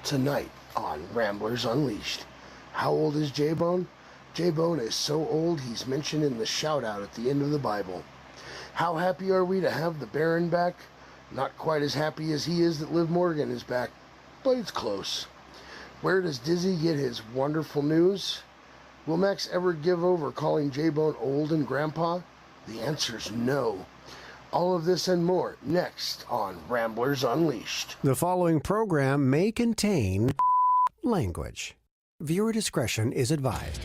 Tonight on Ramblers Unleashed. How old is J-Bone? J-Bone is so old he's mentioned in the shout-out at the end of the Bible. How happy are we to have the Baron back? Not quite as happy as he is that Liv Morgan is back, but it's close. Where does Dizzy get his wonderful news? Will Max ever give over calling J-Bone old and grandpa? The answer's no. All of this and more next on Ramblers Unleashed. The following program may contain language. Viewer discretion is advised.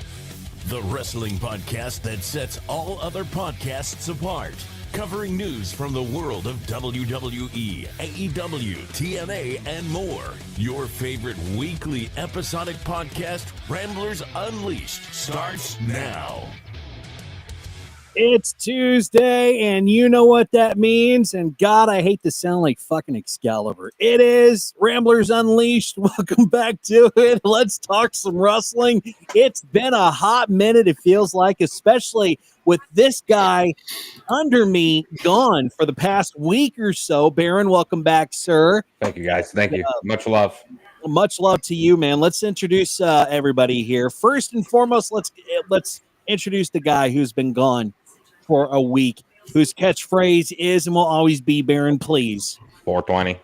The wrestling podcast that sets all other podcasts apart. Covering news from the world of WWE, AEW, TNA, and more. Your favorite weekly episodic podcast, Ramblers Unleashed, starts now. It's Tuesday, and you know what that means. And God, I hate to sound like fucking Excalibur. It is Ramblers Unleashed. Welcome back to it. Let's talk some wrestling. It's been a hot minute, it feels like, especially with this guy under me gone for the past week or so. Baron, welcome back, sir. Thank you, guys. Thank you. Much love. Much love to you, man. Let's introduce everybody here. First and foremost, let's introduce the guy who's been gone for a week, whose catchphrase is and will always be Baron, please. 420.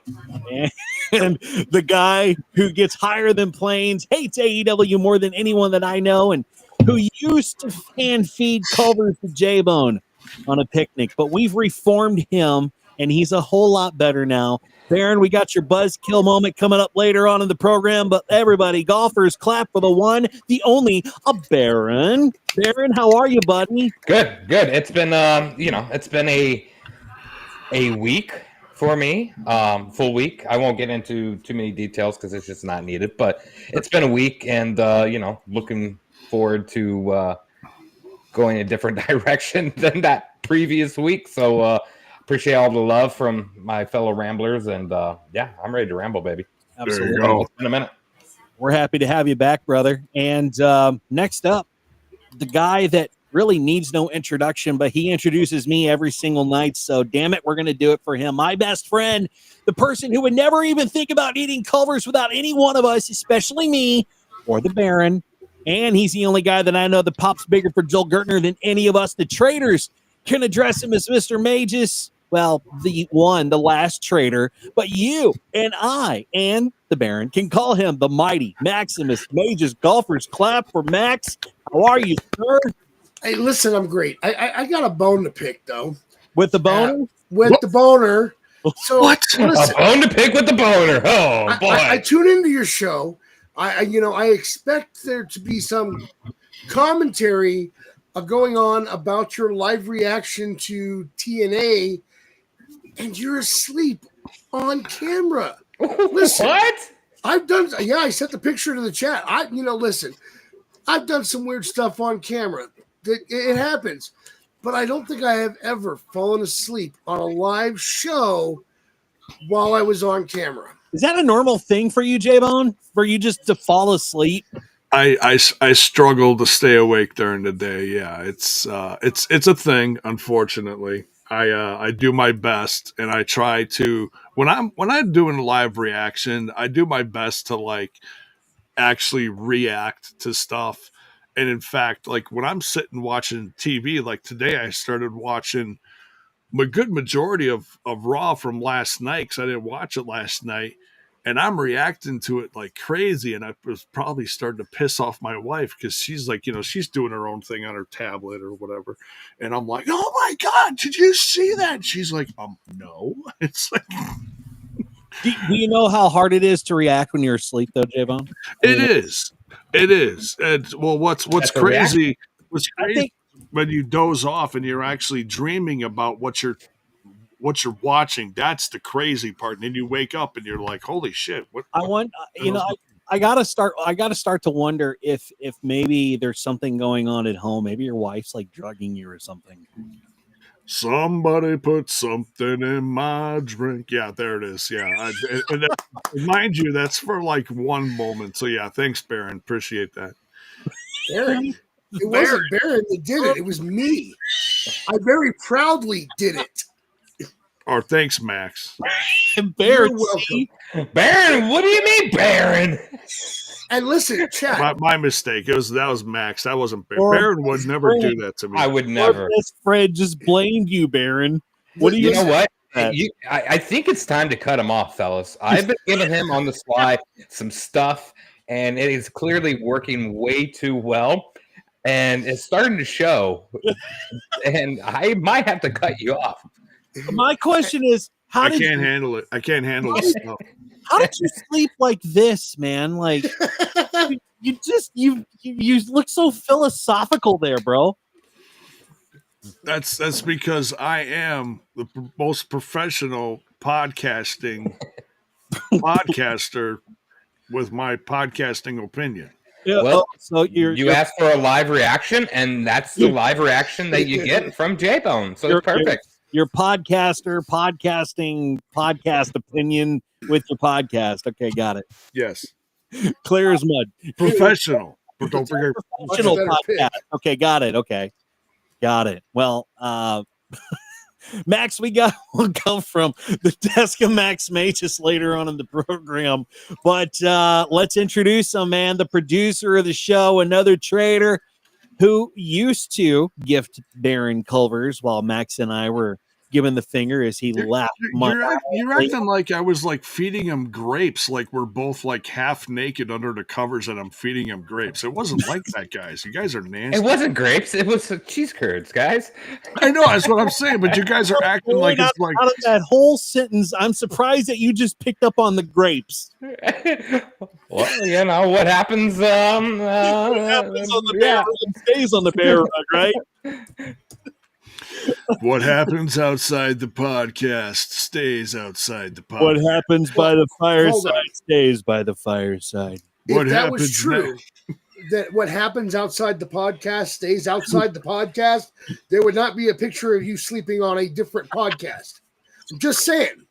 And the guy who gets higher than planes, hates AEW more than anyone that I know, and who used to hand feed Culver to J-Bone on a picnic, but we've reformed him, and he's a whole lot better now. Baron, we got your Buzzkill moment coming up later on in the program, but everybody, golfers, clap for the one, the only, a Baron. Baron, how are you, buddy? Good. It's been, it's been a week for me, full week. I won't get into too many details because it's just not needed, but it's been a week, and looking forward to going a different direction than that previous week. So appreciate all the love from my fellow Ramblers, and I'm ready to ramble, baby. Absolutely. There you go. In a minute. We're happy to have you back, brother. And next up, the guy that really needs no introduction, but he introduces me every single night. So damn it, we're going to do it for him. My best friend, the person who would never even think about eating Culver's without any one of us, especially me or the Baron. And he's the only guy that I know that pops bigger for Joel Gertner than any of us. The traders can address him as Mr. Magius. Well, the last trader, but you and I and the Baron can call him the mighty Maximus Magius. Golfers, clap for Max. How are you, sir? Hey, listen, I'm great. I got a bone to pick, though. With the boner? With the boner. So, what? Listen, a bone to pick with the boner. Oh, boy. I tune into your show. I expect there to be some commentary going on about your live reaction to TNA, and you're asleep on camera. Listen, what? I sent the picture to the chat. Listen, I've done some weird stuff on camera. It happens, but I don't think I have ever fallen asleep on a live show while I was on camera. Is that a normal thing for you, J-Bone? For you just to fall asleep? I struggle to stay awake during the day. Yeah, it's a thing. Unfortunately, I do my best, and I try to when I'm doing a live reaction, I do my best to actually react to stuff. And in fact, when I'm sitting watching TV, like today, I started watching a good majority of Raw from last night because I didn't watch it last night. And I'm reacting to it like crazy. And I was probably starting to piss off my wife because she's she's doing her own thing on her tablet or whatever. And I'm like, oh my God, did you see that? And she's like, no. It's like. Do you know how hard it is to react when you're asleep, though, J-Bone? It is. And what's crazy when you doze off and you're actually dreaming about what you're watching. That's the crazy part. And then you wake up and you're like, holy shit. What I want, I gotta start to wonder if maybe there's something going on at home. Maybe your wife's drugging you or something. Somebody put something in my drink. Yeah, there it is. Yeah. And mind you, that's for one moment. So yeah, thanks, Baron. Appreciate that. Baron. It wasn't Baron that did it. It was me. I very proudly did it. Or thanks, Max. Baron, You're welcome. Baron, what do you mean, Baron? And listen, chat. My mistake. That was Max. That wasn't Baron. Or Baron would never do that to me. I would Our never. best friend just blamed you, Baron. What do You know what? that? I think it's time to cut him off, fellas. I've been giving him on the sly some stuff, and it is clearly working way too well, and it's starting to show. And I might have to cut you off. My question is, I can't handle it. I can't handle this stuff. how did you sleep like this, man? Like you look so philosophical there, bro. That's because I am the most professional podcaster with my podcasting opinion. Yeah, Well, so you asked for a live reaction, and that's the live reaction that you get from J-Bone. So it's perfect. Your podcasting podcast opinion with your podcast. Okay, got it. Yes. Clear as mud. Professional. But don't forget Professional better pick. podcast. Okay, got it. Okay. Got it. Well, Max, we'll go from the desk of Max Magius later on in the program. But let's introduce him, man, the producer of the show, another trader who used to gift Baron Culvers while Max and I were giving the finger as he laughed. You're acting like I was like feeding him grapes, like we're both like half naked under the covers and I'm feeding him grapes. It wasn't like that, guys. You guys are nasty. It wasn't grapes. It was cheese curds, guys. I know, that's what I'm saying, but you guys are acting like it's like out of that whole sentence, I'm surprised that you just picked up on the grapes. Well, you know what happens. What happens on the bear rug stays on the bear rug, right? what happens outside the podcast stays outside the podcast. What happens by the Hold fireside on. stays by the fireside. What If that was happens true, that what happens outside the podcast stays outside the podcast, there would not be a picture of you sleeping on a different podcast. I'm just saying.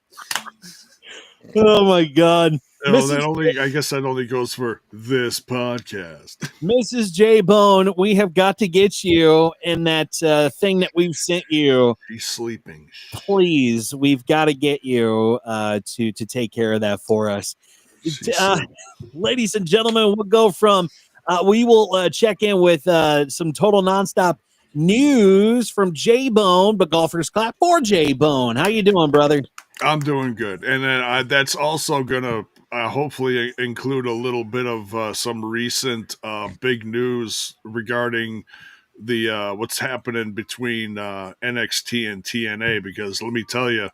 Oh my God. I guess that only goes for this podcast. Mrs. J Bone, we have got to get you in that thing that we've sent you. He's sleeping. Please, we've got to get you to take care of that for us. Ladies and gentlemen, we'll go from we will check in with some total nonstop news from J Bone, but golfers clap for J Bone. How you doing, brother? I'm doing good, and then that's also gonna hopefully include a little bit of some recent big news regarding the what's happening between NXT and TNA. Because let me tell you,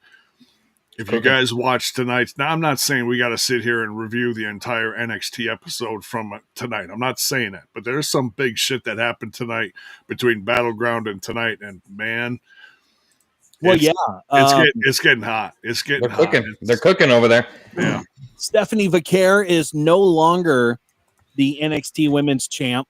if you guys watch tonight, now I'm not saying we got to sit here and review the entire NXT episode from tonight. I'm not saying that, but there's some big shit that happened tonight between Battleground and tonight, and man. Well, it's getting hot. It's getting They're hot. cooking. They're cooking over there. Yeah. Stephanie Vaquer is no longer the NXT Women's Champ,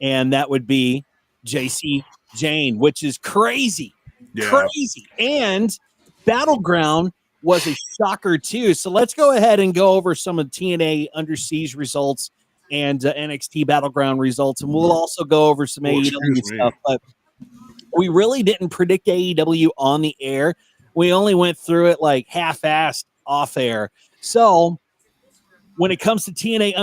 and that would be JC Jane, which is crazy. Yeah. Crazy. And Battleground was a shocker, too. So let's go ahead and go over some of TNA Under Siege results and NXT Battleground results, and we'll also go over some AEW stuff. But we really didn't predict AEW on the air. We only went through it like half-assed off air. So when it comes to TNA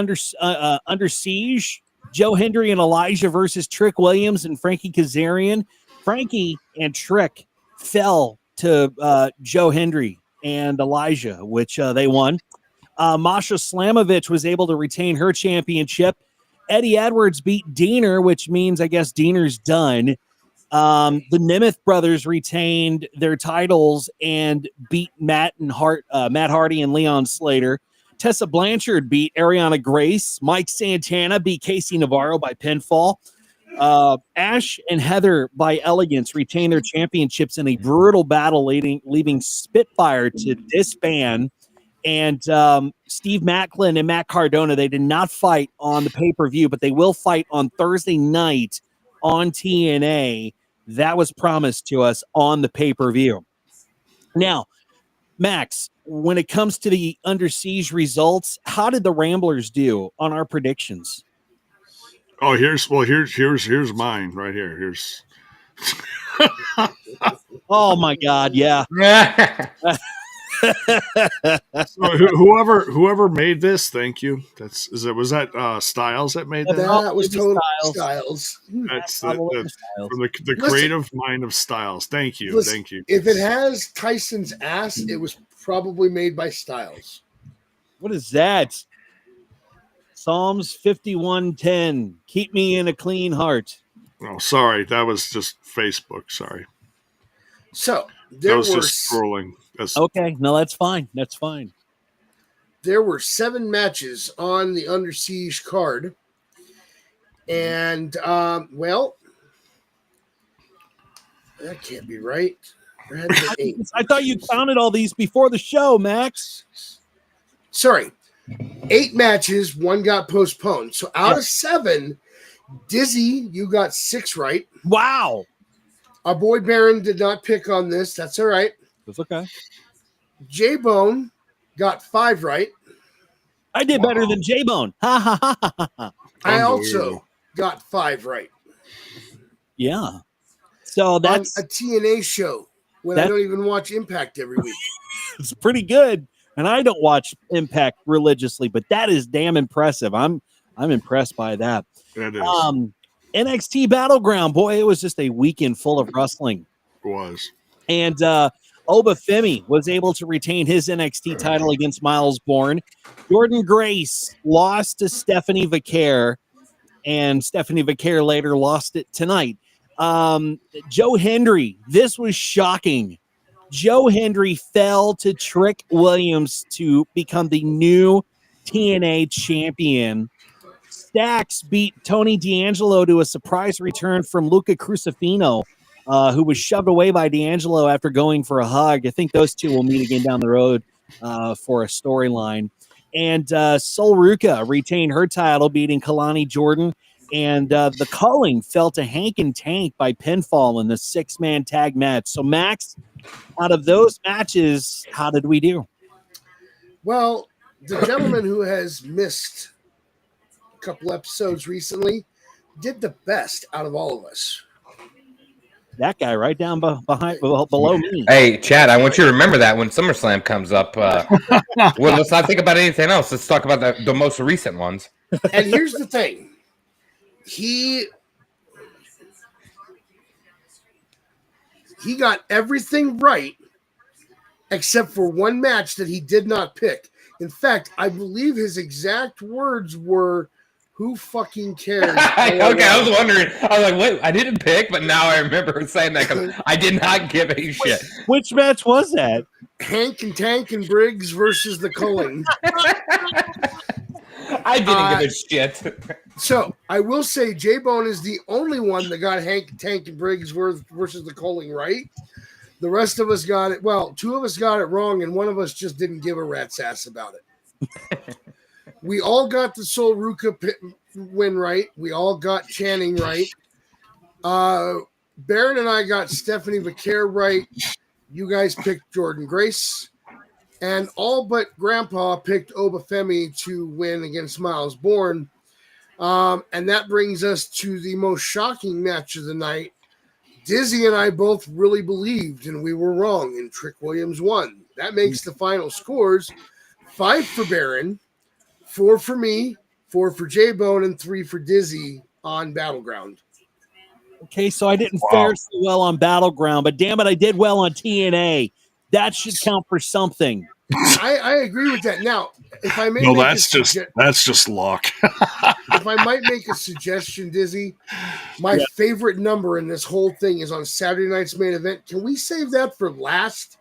Under Siege, Joe Hendry and Elijah versus Trick Williams and Frankie Kazarian. Frankie and Trick fell to Joe Hendry and Elijah, which they won. Masha Slamovich was able to retain her championship. Eddie Edwards beat Diener, which means I guess Diener's done. The Nemeth brothers retained their titles and beat Matt Hardy and Leon Slater. Tessa Blanchard beat Ariana Grace. Mike Santana beat Casey Navarro by pinfall. Ash and Heather by Elegance retained their championships in a brutal battle, leaving Spitfire to disband. And Steve Macklin and Matt Cardona, they did not fight on the pay-per-view, but they will fight on Thursday night on TNA. That was promised to us on the pay-per-view. Now, Max, when it comes to the Under Siege results, how did the Ramblers do on our predictions? Oh, here's mine right here. Oh my God, yeah. So whoever made this, thank you. Was that Styles that made that? That was totally Styles. Styles. That's Probably the Styles. from the Listen. creative mind of Styles. Thank you, Listen, thank you. If it has Tyson's ass, it was probably made by Styles. What is that? Psalms 51:10. Keep me in a clean heart. Oh, sorry, that was just Facebook. Sorry, So that there was were just scrolling. Okay, no, that's fine. That's fine. 7 matches on the Under Siege card, and well, that can't be right. There had to be 8. I thought you counted all these before the show, Max. Sorry, 8 matches. 1 got postponed. So out of 7, Dizzy, you got 6 right. Wow. Our boy Baron did not pick on this. That's all right. That's okay. J-Bone got 5 right. I did better than J-Bone. Ha ha ha ha ha. I also got 5 right. Yeah. So that's on a TNA show when I don't even watch Impact every week. it's pretty good. And I don't watch Impact religiously, but that is damn impressive. I'm impressed by that. That is. NXT Battleground, boy, it was just a weekend full of wrestling. It was. And Obafemi was able to retain his NXT title against Miles Bourne. Jordan Grace lost to Stephanie Vaquer, and Stephanie Vaquer later lost it tonight. Joe Hendry, this was shocking. Joe Hendry fell to Trick Williams to become the new TNA champion. Stax beat Tony D'Angelo to a surprise return from Luca Crucifino, who was shoved away by D'Angelo after going for a hug. I think those two will meet again down the road for a storyline. And Sol Ruka retained her title, beating Kalani Jordan. And the Culling fell to Hank and Tank by pinfall in the 6-man tag match. So, Max, out of those matches, how did we do? Well, the gentleman who has missed a couple episodes recently did the best out of all of us. That guy right down below me. Hey, Chad, I want you to remember that when SummerSlam comes up. Well, let's not think about anything else. Let's talk about the most recent ones. And here's the thing. He got everything right except for one match that he did not pick. In fact, I believe his exact words were, "Who fucking cares?" Okay, I was wondering. I was like, wait, I didn't pick, but now I remember saying that because I did not give a shit. Which match was that? Hank and Tank and Briggs versus the Culling. I didn't give a shit. So I will say J-Bone is the only one that got Hank, Tank, and Briggs versus the Culling right. The rest of us got it. Well, 2 of us got it wrong, and one of us just didn't give a rat's ass about it. We all got the Sol Ruka win right. We all got Channing right. Baron and I got Stephanie Vaquer right. You guys picked Jordan Grace. And all but Grandpa picked Obafemi to win against Miles Bourne. And that brings us to the most shocking match of the night. Dizzy and I both really believed, and we were wrong, and Trick Williams won. That makes the final scores 5 for Baron, 4 for me, 4 for J-Bone, and 3 for Dizzy on Battleground. Okay, so I didn't fare so well on Battleground, but damn it, I did well on TNA. That should count for something. I agree with that. Now, if I may, that's just luck. If I might make a suggestion, Dizzy, my favorite number in this whole thing is on Saturday night's main event. Can we save that for last?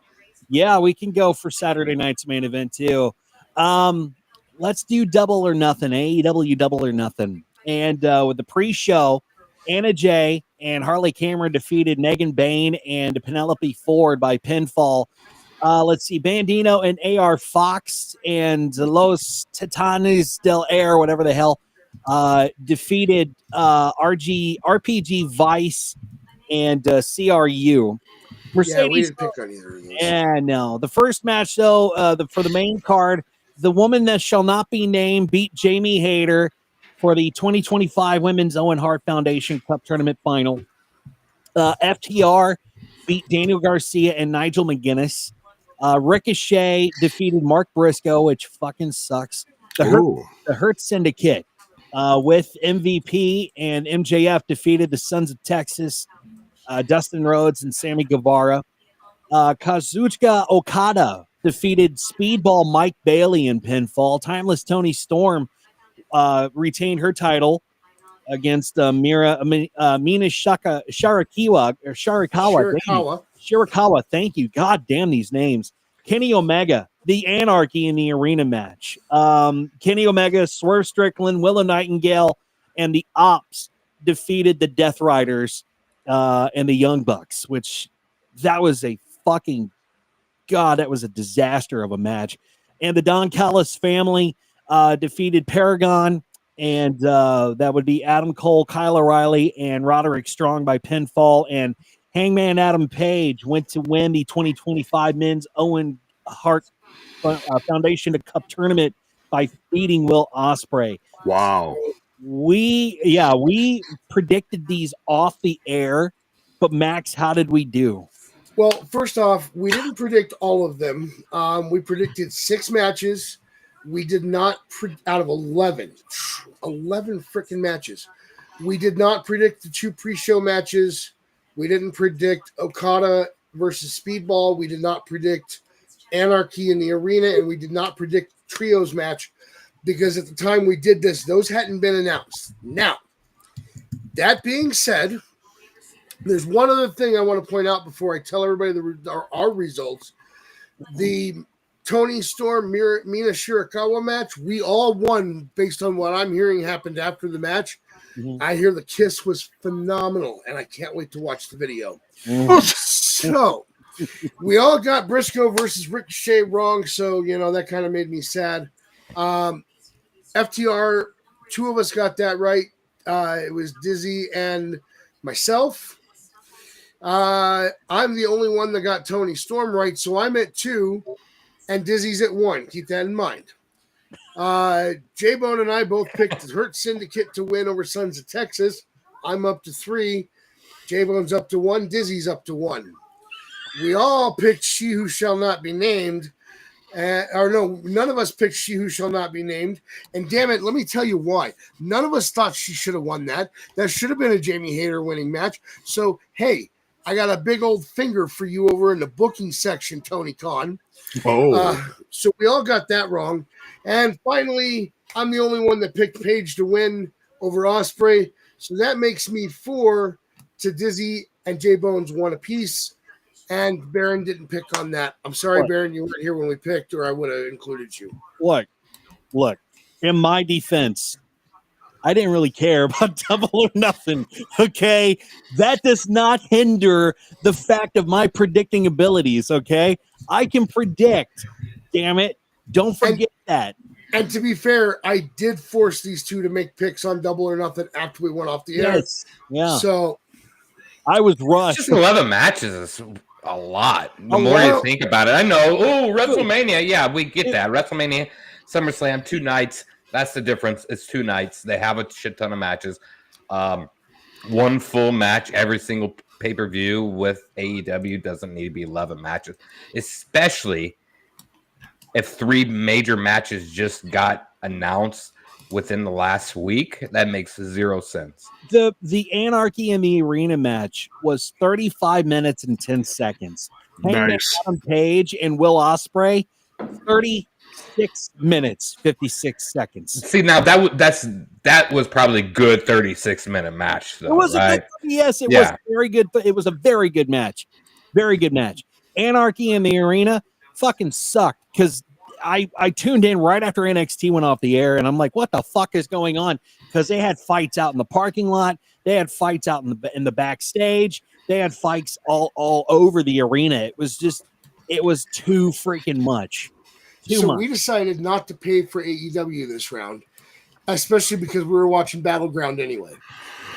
Yeah, we can go for Saturday night's main event too. Let's do Double or Nothing, AEW Double or Nothing. And with the pre-show, Anna Jay and Harley Cameron defeated Megan Bain and Penelope Ford by pinfall. Let's see, Bandino and AR Fox and Los Titanes del Air, whatever the hell, defeated RPG Vice and CRU. Mercedes, we didn't pick on either of those. Yeah, no. The first match, though, for the main card, the woman that shall not be named beat Jamie Hayter for the 2025 Women's Owen Hart Foundation Cup Tournament Final. FTR beat Daniel Garcia and Nigel McGuinness. Ricochet defeated Mark Briscoe, which fucking sucks. The Hurt Syndicate with MVP and MJF defeated the Sons of Texas, Dustin Rhodes and Sammy Guevara. Kazuchika Okada defeated Speedball Mike Bailey in pinfall. Timeless Tony Storm retained her title against Mina Shirakawa. Thank you. God damn these names. Kenny Omega, the Anarchy in the Arena match. Kenny Omega, Swerve Strickland, Willow Nightingale, and the Ops defeated the Death Riders and the Young Bucks, which that was a fucking that was a disaster of a match. And the Don Callis family defeated Paragon, and that would be Adam Cole, Kyle O'Reilly, and Roderick Strong by pinfall. And Hangman Adam Page went to win the 2025 Men's Owen Hart Foundation Cup tournament by beating Will Ospreay. Wow. We predicted these off the air, but Max, how did we do? Well, first off, we didn't predict all of them. We predicted 6 matches. We did not, out of 11 freaking matches. We did not predict the 2 pre-show matches. We didn't predict Okada versus Speedball. We did not predict Anarchy in the Arena, and we did not predict Trios match because at the time we did this, those hadn't been announced. Now, that being said, there's one other thing I want to point out before I tell everybody our results. The Tony Storm Mina Shirakawa match, we all won based on what I'm hearing happened after the match. Mm-hmm. I hear the kiss was phenomenal, and I can't wait to watch the video. Mm-hmm. So we all got Briscoe versus Ricochet wrong, so that kind of made me sad. FTR, 2 of us got that right. It was Dizzy and myself. I'm the only one that got Tony Storm right, so I'm at 2, and Dizzy's at 1. Keep that in mind. J-Bone and I both picked the Hurt Syndicate to win over Sons of Texas. I'm up to 3. J-Bone's up to 1. Dizzy's up to 1. We all picked She Who Shall Not Be Named. None of us picked She Who Shall Not Be Named. And damn it, let me tell you why. None of us thought she should have won that. That should have been a Jamie Hayter winning match. So, hey, I got a big old finger for you over in the booking section, Tony Khan. So we all got that wrong. And finally, I'm the only one that picked Page to win over Ospreay. So that makes me 4 to Dizzy and J-Bones 1 apiece. And Baron didn't pick on that. I'm sorry, Baron, you weren't here when we picked, or I would have included you. Look, in my defense, I didn't really care about Double or Nothing, okay? That does not hinder the fact of my predicting abilities, okay? I can predict, damn it. Don't forget that. And to be fair, I did force these 2 to make picks on Double or Nothing after we went off the air. Yes, yeah. So I was rushed. Just 11 matches is a lot. The more you think about it, I know. Oh, WrestleMania. Yeah, we get that. WrestleMania, SummerSlam, 2 nights. That's the difference. It's 2 nights. They have a shit ton of matches. 1 full match every single pay-per-view with AEW doesn't need to be 11 matches, especially if 3 major matches just got announced within the last week. That makes 0 sense. The Anarchy in the Arena match was 35 minutes and 10 seconds. Nice. Adam Page and Will Ospreay, 36 minutes, 56 seconds. See, now that was probably good 36-minute match, though, it was right? Was very good. It was a very good match. Very good match. Anarchy in the Arena fucking sucked because I tuned in right after NXT went off the air, and I'm like, what the fuck is going on? Because they had fights out in the parking lot. They had fights out in the backstage. They had fights all over the arena. It was too freaking much. We decided not to pay for AEW this round, especially because we were watching Battleground anyway.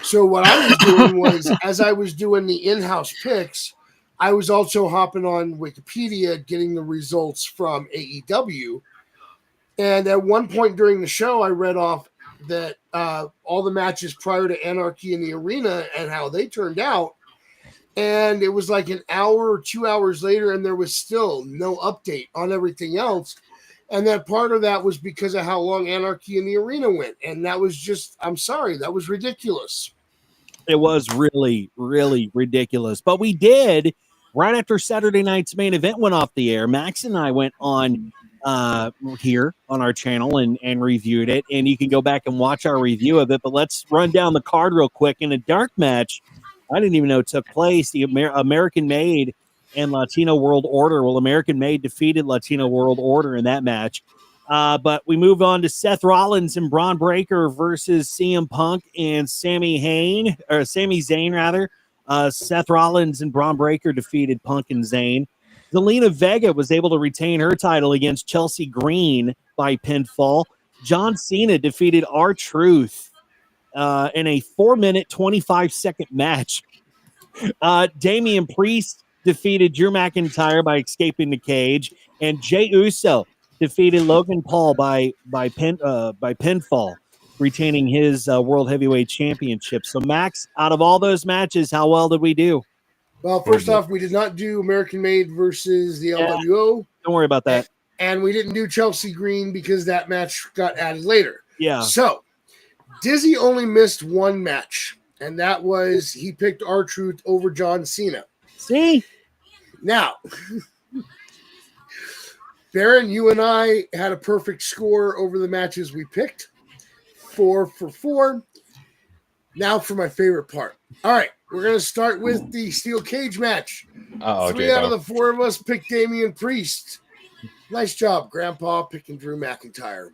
So what I was doing was, as I was doing the in-house picks, I was also hopping on Wikipedia, getting the results from AEW. And at one point during the show, I read off that all the matches prior to Anarchy in the Arena and how they turned out. And it was like an hour or 2 hours later, and there was still no update on everything else. And that part of that was because of how long Anarchy in the Arena went. And that was just, I'm sorry, that was ridiculous. It was really, really ridiculous. But we did, right after Saturday night's main event went off the air, Max and I went on here on our channel and reviewed it. And you can go back and watch our review of it. But let's run down the card real quick. In a dark match, I didn't even know it took place. The American Made and Latino World Order. Well, American Made defeated Latino World Order in that match. But we move on to Seth Rollins and Braun Breaker versus CM Punk and Sami Zayn, rather. Seth Rollins and Braun Breaker defeated Punk and Zayn. Zelina Vega was able to retain her title against Chelsea Green by pinfall. John Cena defeated R-Truth in a 4-minute, 25-second match. Damian Priest defeated Drew McIntyre by escaping the cage, and Jey Uso defeated Logan Paul by pinfall, retaining his World Heavyweight Championship. So, Max, out of all those matches, how well did we do? Well, first off, we did not do American Made versus the LWO. Don't worry about that. And we didn't do Chelsea Green because that match got added later. Yeah. So, Dizzy only missed one match, and that was he picked R-Truth over John Cena. See? Now, Baron, you and I had a perfect score over the matches we picked. 4 for 4. Now for my favorite part. All right, we're going to start with the steel cage match. 3 out of the 4 of us picked Damian Priest. Nice job, Grandpa, picking Drew McIntyre.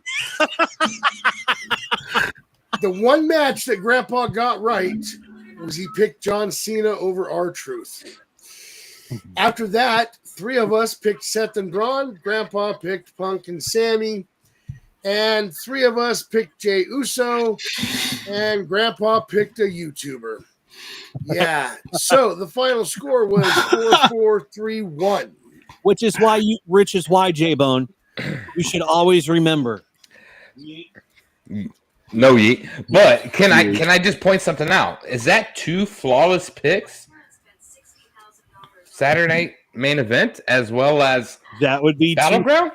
The one match that Grandpa got right was he picked John Cena over R-Truth. After that, 3 of us picked Seth and Braun. Grandpa picked Punk and Sammy. And 3 of us picked Jey Uso. And Grandpa picked a YouTuber. Yeah. So the final score was 4-4-3-1. Which is why, J-Bone, you should always remember. No yeet. But can I just point something out? Is that 2 flawless picks? Saturday night main event as well as that would be Battleground?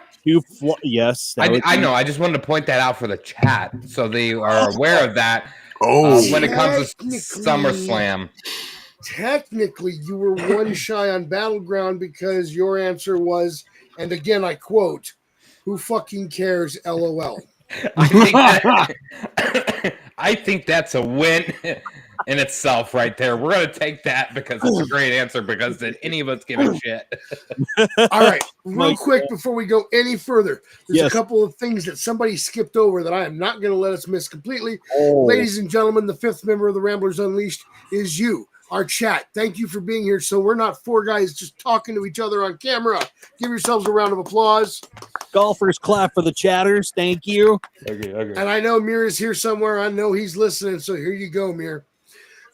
Yes. I know. I just wanted to point that out for the chat so they are aware of that when it comes to SummerSlam. Technically, you were one shy on Battleground because your answer was, and again I quote, "Who fucking cares? LOL." I think that's a win in itself right there. We're going to take that because it's a great answer because did any of us give a shit? All right, real quick before we go any further, there's a couple of things that somebody skipped over that I am not going to let us miss completely. Ladies and gentlemen, the 5th member of the Ramblers Unleashed is you, our chat. Thank you for being here. So we're not 4 guys just talking to each other on camera. Give yourselves a round of applause. Golfers clap for the chatters. Thank you. Okay. And I know Mir is here somewhere. I know he's listening. So here you go, Mir.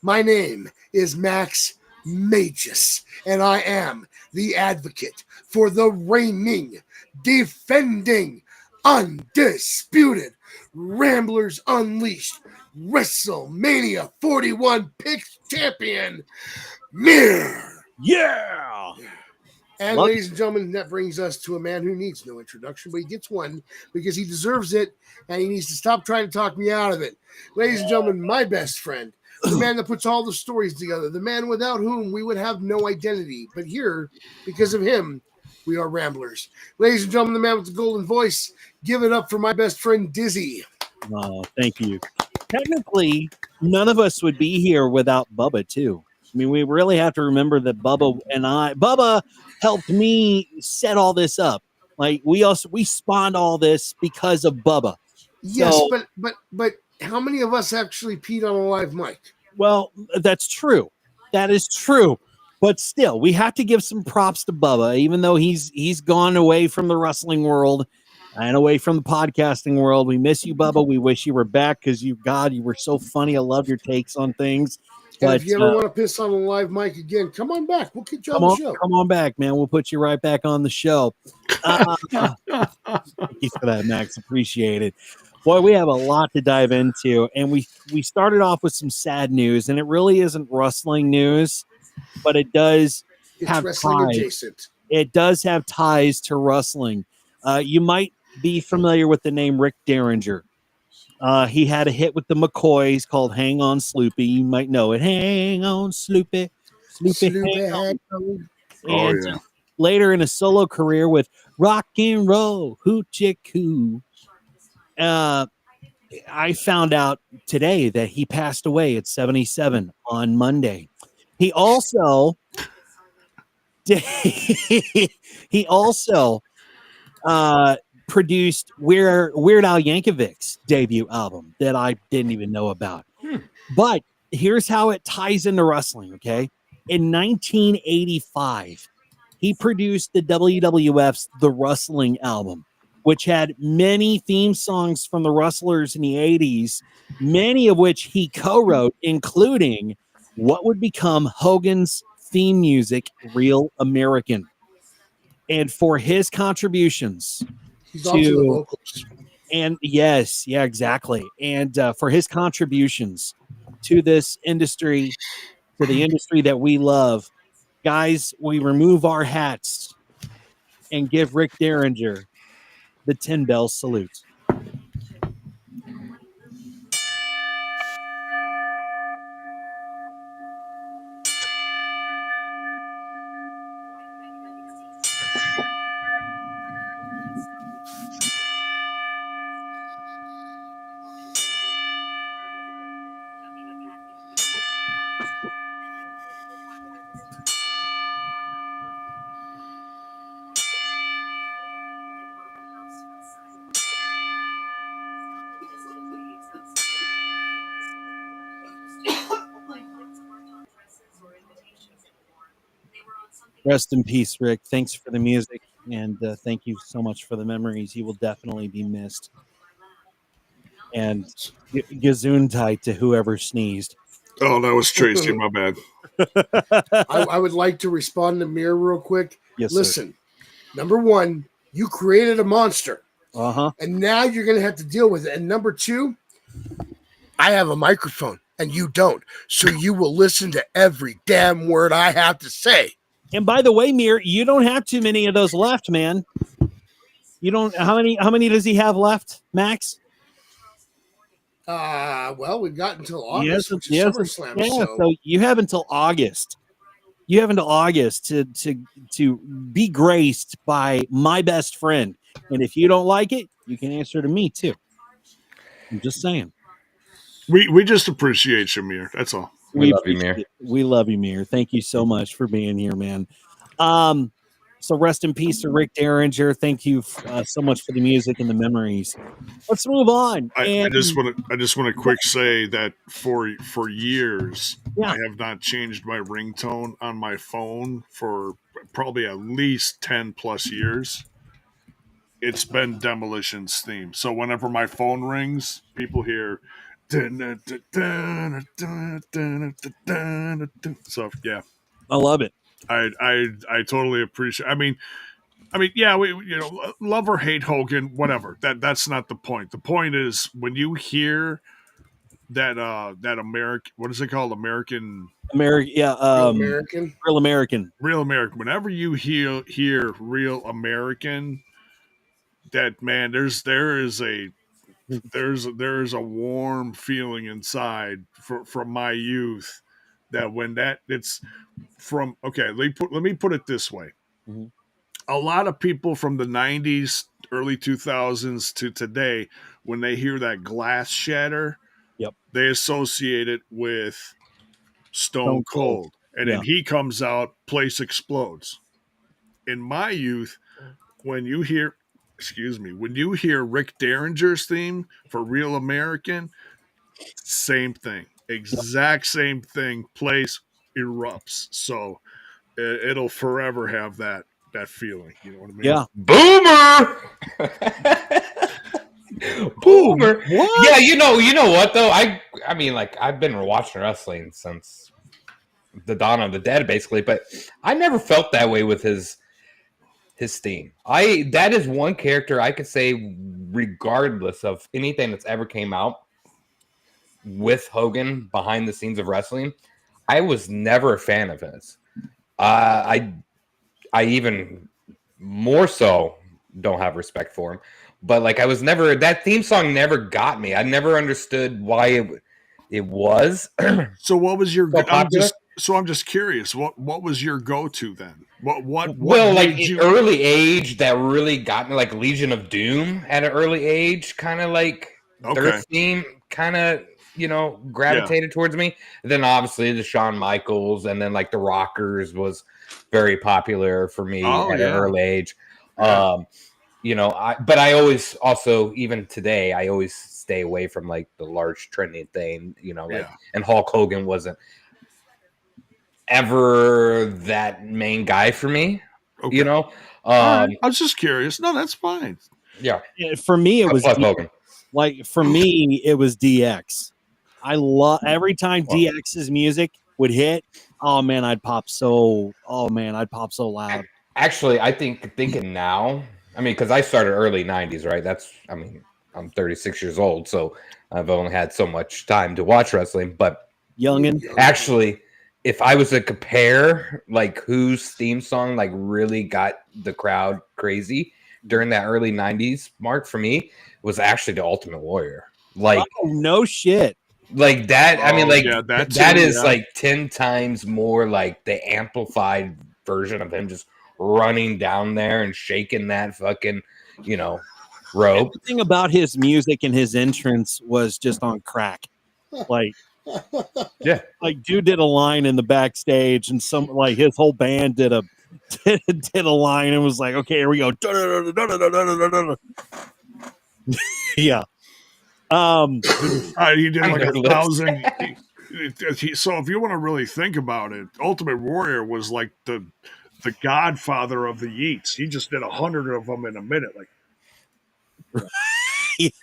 My name is Max Magius, and I am the advocate for the reigning, defending, undisputed Ramblers Unleashed WrestleMania 41 Picks Champion, Mir. Yeah. And ladies and gentlemen, that brings us to a man who needs no introduction, but he gets one because he deserves it, and he needs to stop trying to talk me out of it. Ladies and gentlemen, my best friend, the man that puts all the stories together, the man without whom we would have no identity. But here, because of him, we are Ramblers. Ladies and gentlemen, the man with the golden voice, give it up for my best friend, Dizzy. Oh, thank you. Technically, none of us would be here without Bubba, too. I mean, we really have to remember that Bubba helped me set all this up. Like, we spawned all this because of Bubba. Yes, so, but how many of us actually peed on a live mic? Well, that's true. That is true. But still, we have to give some props to Bubba, even though he's gone away from the wrestling world and away from the podcasting world. We miss you, Bubba. We wish you were back because you were so funny. I love your takes on things. And if you ever want to piss on a live mic again, come on back. We'll get you on the show. Come on back, man. We'll put you right back on the show. Thank you for that, Max. Appreciate it. Boy, we have a lot to dive into, and we started off with some sad news, and it really isn't wrestling news. but it does It's have wrestling ties. adjacent. It does have ties to wrestling. You might be familiar with the name Rick Derringer. He had a hit with the McCoys called Hang On Sloopy. You might know it. Hang on, Sloopy. Sloopy, hang on. Oh, And yeah. later in a solo career with Rock and Roll, Hoochie Coo. I found out today that he passed away at 77 on Monday. He also he also produced Weird Al Yankovic's debut album that I didn't even know about. But here's how it ties into wrestling, okay? In 1985, he produced the WWF's The Wrestling album, which had many theme songs from the wrestlers in the 80s, many of which he co-wrote, including what would become Hogan's theme music, Real American. And for his contributions He's also the to, vocals. and yes, yeah, exactly. And for his contributions to this industry, to the industry that we love, guys, we remove our hats and give Rick Derringer the 10 bell salute. Rest in peace, Rick. Thanks for the music, and thank you so much for the memories. He will definitely be missed. And Gesundheit to whoever sneezed. Oh, that was Tracy. My bad. I would like to respond to Mir real quick. Yes, sir. Listen, number one, you created a monster, and now you're going to have to deal with it. And number two, I have a microphone, and you don't, so you will listen to every damn word I have to say. And by the way, Mir, you don't have too many of those left, man. You don't. How many does he have left, Max? Well, we've got until August, which is yes, SummerSlam. yeah, so you have until August. You have until August to be graced by my best friend. And if you don't like it, you can answer to me too. I'm just saying. We just appreciate you, Mir. That's all. We love you, Mir. We love you, Mir. Thank you so much for being here, man. So rest in peace to Rick Derringer. Thank you so much for the music and the memories. Let's move on. I just want to quick say that for years, Yeah. I have not changed my ringtone on my phone for probably at least 10 plus years. It's been Demolition's theme. So whenever my phone rings, people hear. So yeah, I love it. I totally appreciate. I mean, yeah, we love or hate Hogan, whatever. That's not the point. The point is when you hear that American, what is it called? American. Yeah, Real American. Whenever you hear Real American, that man, there is a warm feeling inside from my youth that when that it's from let me put it this way. Mm-hmm. A lot of people from the 90s, early 2000s to today, when they hear that glass shatter, they associate it with Stone Cold. And then he comes out, place explodes. In my youth, when you hear Rick Derringer's theme for Real American, same thing. Exact same thing. Place erupts. So it'll forever have that feeling. You know what I mean? Yeah. Boomer! Boomer! What? Yeah, you know what though? I mean, like, I've been watching wrestling since the dawn of the dead, basically, but I never felt that way with his theme. That is one character I could say, regardless of anything that's ever came out with Hogan behind the scenes of wrestling, I was never a fan of his. I even more so don't have respect for him. But like I was never that theme song never got me. I never understood why it was. So what was your? So popular? I'm just curious. What was your go-to then? What Well, like made you? early age that really got me, like Legion of Doom at an early age, kind of like their theme kind of, you know, gravitated towards me. And then obviously the Shawn Michaels and then like the Rockers was very popular for me at an early age. Yeah. You know, but I always also, even today, I always stay away from like the large trending thing, you know, like, and Hulk Hogan wasn't ever that main guy for me, you know. I was just curious. No, that's fine. Yeah. For me, it was Hogan. Like for me, it was DX. I love every time DX's music would hit. Oh man, I'd pop so loud. Actually, I think thinking now, I mean, because I started early 90s, right? I mean, I'm 36 years old, so I've only had so much time to watch wrestling. But actually, if I was to compare like whose theme song like really got the crowd crazy during that early 90s mark for me was actually the Ultimate Warrior. Like, no shit. Like that, I mean, like that is like 10 times more like the amplified version of him just running down there and shaking that fucking, you know, rope. Everything about his music and his entrance was just on crack. Like, like dude did a line in the backstage, and some like his whole band did a line and was like, okay, here we go. Yeah. He did like 1,000. So if you want to really think about it, Ultimate Warrior was like the godfather of the yeets. He just did 100 of them in a minute. Like,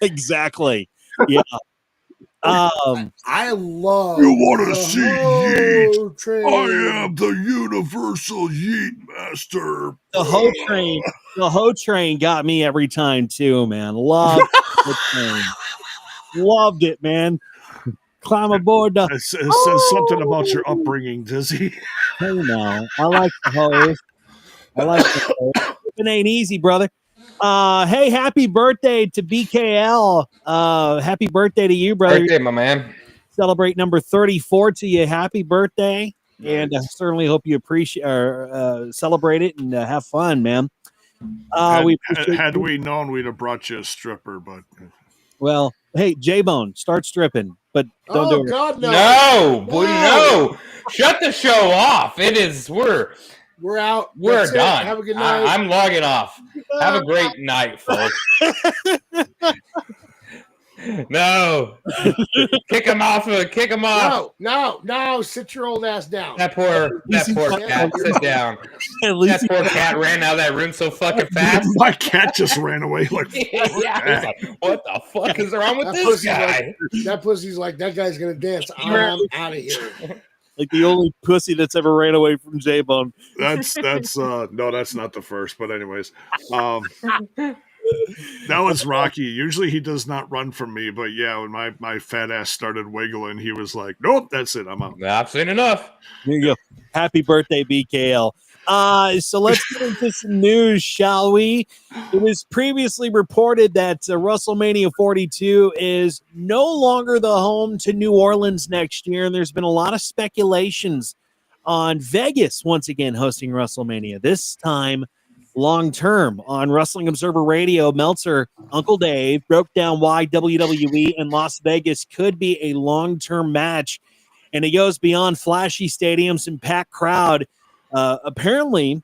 exactly. Yeah. I love. You want to see Yeet? Train. I am the universal Yeet master. The Ho Train got me every time too, man. Loved the train. Loved it, man. Climb aboard. It says something about your upbringing, does he? Hey, no, I like the hose. It ain't easy, brother. Hey, happy birthday to BKL. Happy birthday to you, brother. Birthday, my man. Celebrate number 34 to you. Happy birthday. Nice. And I certainly hope you appreciate or celebrate it and have fun, man. Had we known, we'd have brought you a stripper, but well, hey, J-Bone, start stripping, but don't do it. God, no. No. Shut the show off. It is we're out. We're That's done. It. Have a good night. I'm logging off. Have a great night, folks. No. Kick him off. No. Sit your old ass down. That poor cat. Sit down. That poor cat ran out of that room so fucking fast. My cat just ran away. Like, yeah, like, what the fuck is wrong with this guy? That pussy's like, that guy's gonna dance. I'm out of here. Like the only pussy that's ever ran away from J-Bone. That's no, that's not the first. But anyways, that was Rocky. Usually he does not run from me, but yeah, when my fat ass started wiggling, he was like, "Nope, that's it, I'm out." I've seen enough. There you go. Happy birthday, BKL. So let's get into some news, shall we? It was previously reported that WrestleMania 42 is no longer the home to New Orleans next year, and there's been a lot of speculations on Vegas once again hosting WrestleMania, this time long-term. On Wrestling Observer Radio, Meltzer, Uncle Dave, broke down why WWE and Las Vegas could be a long-term match, and it goes beyond flashy stadiums and packed crowd. Apparently,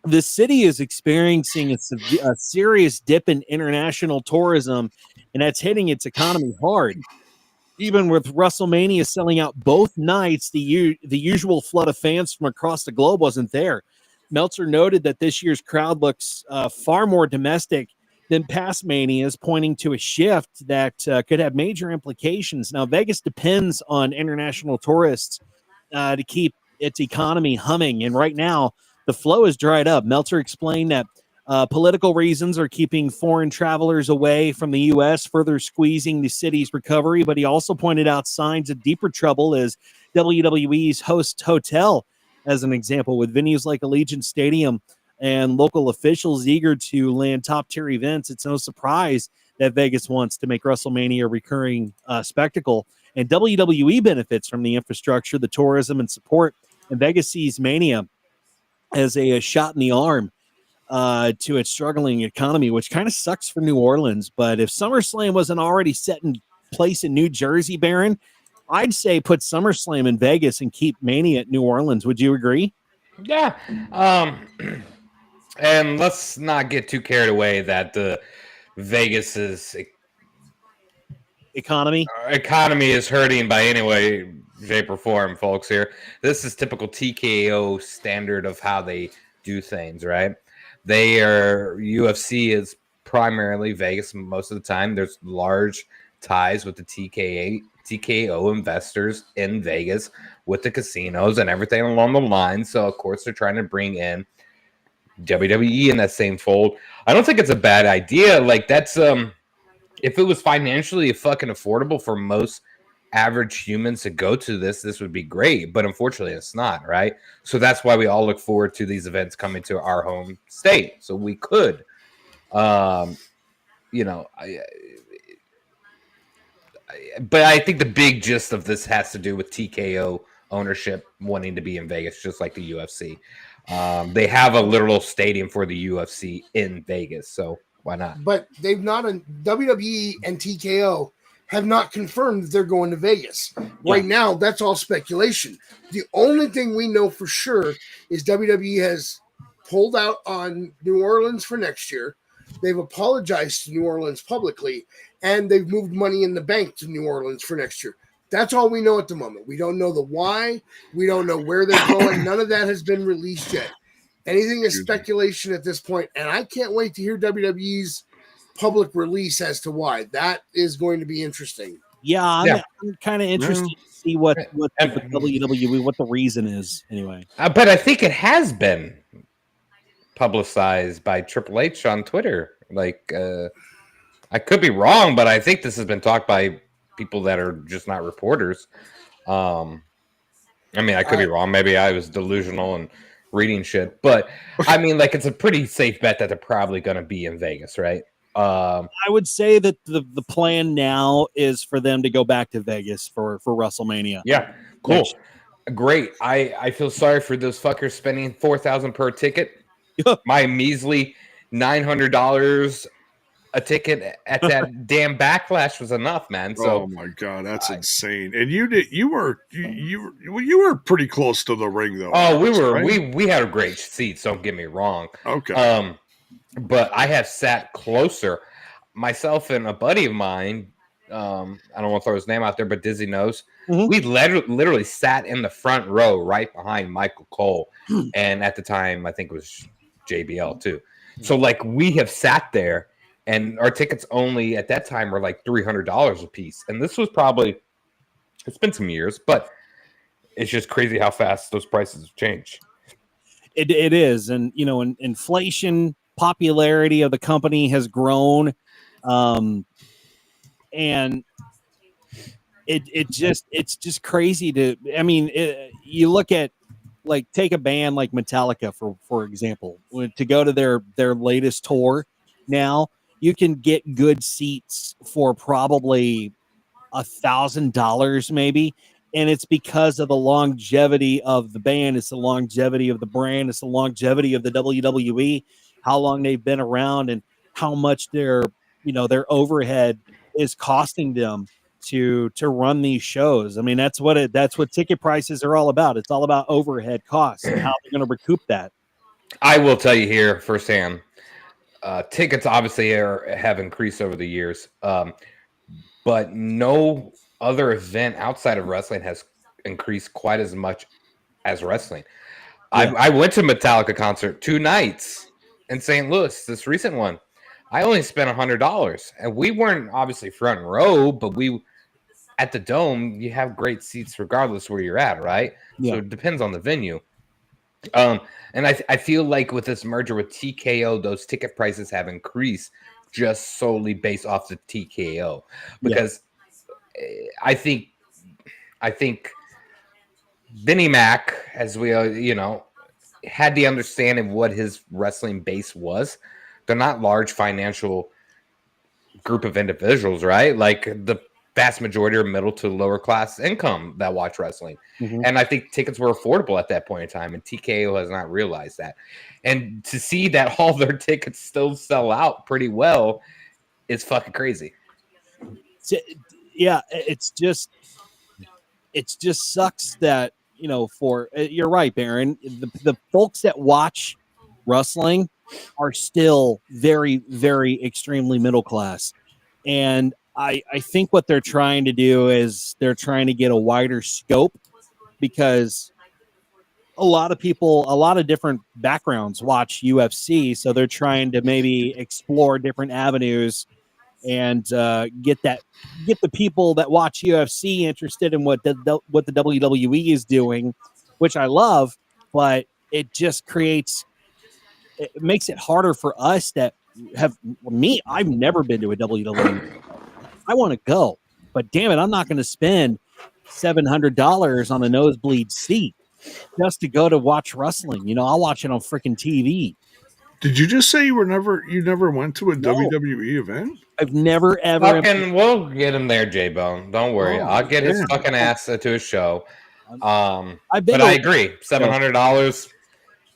the city is experiencing a serious dip in international tourism, and that's hitting its economy hard. Even with WrestleMania selling out both nights, the usual flood of fans from across the globe wasn't there. Meltzer noted that this year's crowd looks far more domestic than past manias, pointing to a shift that could have major implications. Now, Vegas depends on international tourists to keep its economy humming, and right now the flow is dried up. Meltzer explained that political reasons are keeping foreign travelers away from the U.S., further squeezing the city's recovery, but he also pointed out signs of deeper trouble as WWE's host hotel as an example, with venues like Allegiant Stadium and local officials eager to land top-tier events. It's no surprise that Vegas wants to make WrestleMania a recurring spectacle. And WWE benefits from the infrastructure, the tourism, and support. And Vegas sees Mania as a shot in the arm to its struggling economy, which kind of sucks for New Orleans. But if SummerSlam wasn't already set in place in New Jersey, Baron, I'd say put SummerSlam in Vegas and keep Mania at New Orleans. Would you agree? Yeah. And let's not get too carried away that Vegas's economy is hurting by any way, shape, or form, folks. Here, this is typical TKO standard of how they do things, right? UFC is primarily Vegas most of the time. There's large ties with the TKO investors in Vegas with the casinos and everything along the line. So of course they're trying to bring in WWE in that same fold. I don't think it's a bad idea. Like, that's if it was financially fucking affordable for most average humans to go to this would be great, but unfortunately it's not, right? So that's why we all look forward to these events coming to our home state, so we could but I think the big gist of this has to do with TKO ownership wanting to be in Vegas, just like the UFC. They have a literal stadium for the UFC in Vegas, so why not? But they've not. WWE and TKO have not confirmed that they're going to Vegas. Right now, that's all speculation. The only thing we know for sure is WWE has pulled out on New Orleans for next year. They've apologized to New Orleans publicly, and they've moved money in the bank to New Orleans for next year. That's all we know at the moment. We don't know the why. We don't know where they're going. None of that has been released yet. Anything is speculation at this point, and I can't wait to hear WWE's public release as to why. That is going to be interesting. Yeah, I'm kind of interested to see what WWE, what the reason is anyway. But I think it has been publicized by Triple H on Twitter. Like, I could be wrong, but I think this has been talked by people that are just not reporters. I mean, I could be wrong. Maybe I was delusional and reading shit, but I mean, like, it's a pretty safe bet that they're probably going to be in Vegas, right? I would say that the plan now is for them to go back to Vegas for WrestleMania. Yeah, cool, great. I feel sorry for those fuckers spending $4,000 per ticket. My measly $900 a ticket at that damn Backlash was enough, man. So, oh my god, that's insane. And you were pretty close to the ring, though. Oh, we were. Right? We had great seats. Don't get me wrong. Okay. But I have sat closer. Myself and a buddy of mine, I don't want to throw his name out there, but Dizzy knows. Mm-hmm. We literally sat in the front row right behind Michael Cole. And at the time, I think it was JBL too. So, like, we have sat there, and our tickets only at that time were like $300 a piece. And this was probably, it's been some years, but it's just crazy how fast those prices have changed. It is. And, you know, inflation, popularity of the company has grown. And it's just crazy to, I mean, you look at, like, take a band like Metallica, for example, to go to their latest tour now, you can get good seats for probably $1,000 maybe. And it's because of the longevity of the band. It's the longevity of the brand. It's the longevity of the WWE, how long they've been around and how much their overhead is costing them to run these shows. I mean, that's what ticket prices are all about. It's all about overhead costs and how they're going to recoup that. I will tell you here firsthand, tickets obviously have increased over the years, but no other event outside of wrestling has increased quite as much as wrestling. Yeah. I went to Metallica concert 2 nights in St. Louis, this recent one. I only spent $100, and we weren't obviously front row, but we at the Dome, you have great seats regardless where you're at, right? Yeah. So it depends on the venue. And I feel like with this merger with TKO, those ticket prices have increased just solely based off the TKO, because I think Vinnie Mac, as we had the understanding of what his wrestling base was. They're not large financial group of individuals, right? Like the vast majority are middle to lower class income that watch wrestling. Mhm. And I think tickets were affordable at that point in time, and TKO has not realized that. And to see that all their tickets still sell out pretty well is fucking crazy. Yeah, it just sucks that, for you're right, Baron. The folks that watch wrestling are still very, very extremely middle class. And I think what they're trying to do is they're trying to get a wider scope, because a lot of people, a lot of different backgrounds watch UFC. So they're trying to maybe explore different avenues and get the people that watch UFC interested in what the WWE is doing, which I love, but it just it makes it harder for us that have me. I've never been to a WWE. I want to go, but damn it, I'm not going to spend $700 on a nosebleed seat just to go to watch wrestling. I'll watch it on freaking TV. Did you just say you never went to a No. WWE event? I've never ever. Fucking, we'll get him there, J-Bone. Don't worry. Oh, I'll get his damn. fucking ass to a show. I've been But I agree. $700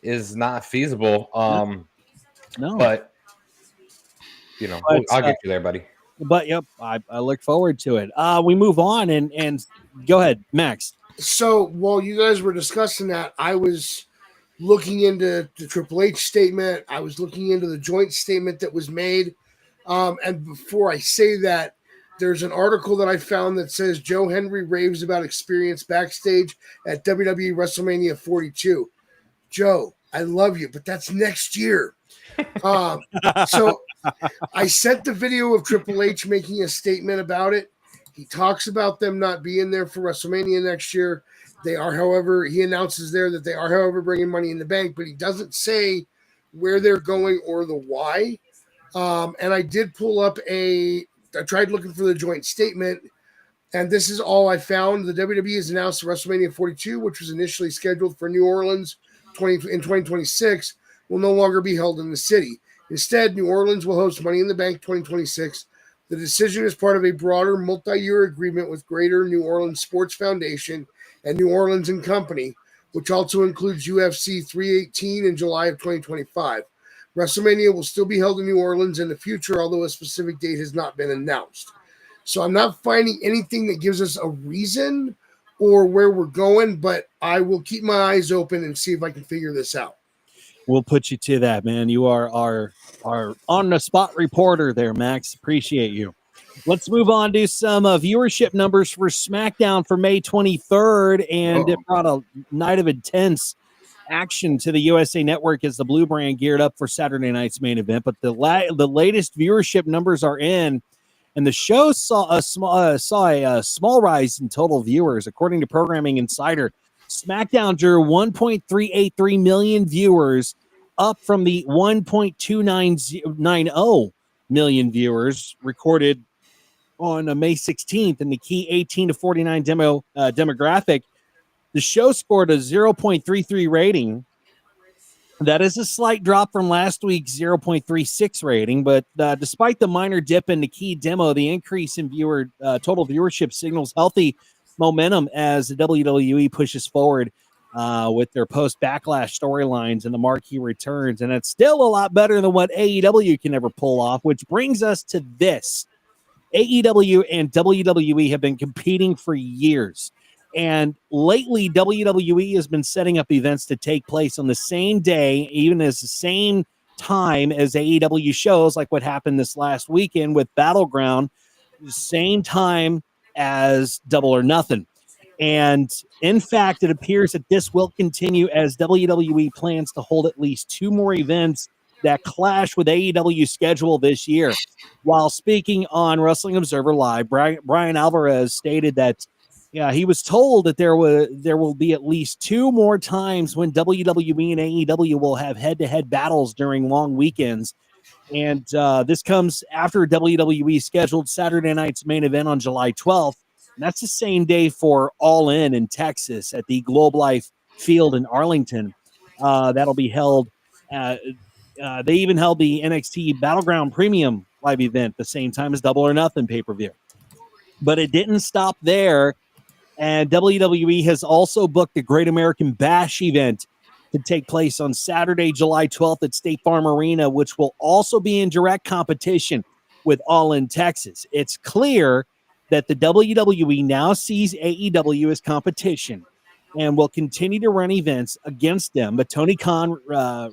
is not feasible. No. But, I'll get you there, buddy. But, yep, I look forward to it. We move on, and go ahead, Max. So while you guys were discussing that, I was looking into the Triple H statement. I was looking into the joint statement that was made. And before I say that, there's an article that I found that says Joe Hendry raves about experience backstage at WWE WrestleMania 42. Joe, I love you, but that's next year. So I sent the video of Triple H making a statement about it. He talks about them not being there for WrestleMania next year. They are, however, he announces there that they are, however, bringing Money in the Bank, but he doesn't say where they're going or the why. And I did pull up I tried looking for the joint statement, and this is all I found. The WWE has announced WrestleMania 42, which was initially scheduled for New Orleans in 2026, will no longer be held in the city. Instead, New Orleans will host Money in the Bank 2026. The decision is part of a broader multi-year agreement with Greater New Orleans Sports Foundation and New Orleans and Company, which also includes UFC 318 in July of 2025. WrestleMania will still be held in New Orleans in the future, although a specific date has not been announced. So I'm not finding anything that gives us a reason or where we're going, but I will keep my eyes open and see if I can figure this out. We'll put you to that, man. You are our on-the-spot reporter there, Max. Appreciate you. Let's move on to some viewership numbers for SmackDown for May 23rd, and it brought a night of intense action to the USA Network as the Blue Brand geared up for Saturday night's main event. But the latest viewership numbers are in, and the show saw a small rise in total viewers. According to Programming Insider, SmackDown drew 1.383 million viewers, up from the 1.2990 million viewers recorded on May 16th in the key 18 to 49 demographic. The show scored a 0.33 rating. That is a slight drop from last week's 0.36 rating, but despite the minor dip in the key demo, the increase in total viewership signals healthy momentum as the WWE pushes forward with their post-backlash storylines and the marquee returns, and it's still a lot better than what AEW can ever pull off, which brings us to this. AEW and WWE have been competing for years. And lately, WWE has been setting up events to take place on the same day, even as the same time as AEW shows, like what happened this last weekend with Battleground, the same time as Double or Nothing. And in fact, it appears that this will continue as WWE plans to hold at least 2 more events that clash with AEW's schedule this year. While speaking on Wrestling Observer Live, Brian Alvarez stated that he was told that there will be at least 2 more times when WWE and AEW will have head-to-head battles during long weekends. And this comes after WWE scheduled Saturday night's main event on July 12th, That's the same day for All In Texas at the Globe Life Field in Arlington. That'll be held. They even held the NXT Battleground Premium live event the same time as Double or Nothing pay-per-view. But it didn't stop there. And WWE has also booked the Great American Bash event to take place on Saturday, July 12th at State Farm Arena, which will also be in direct competition with All In Texas. It's clear that the WWE now sees AEW as competition and will continue to run events against them. But Tony Khan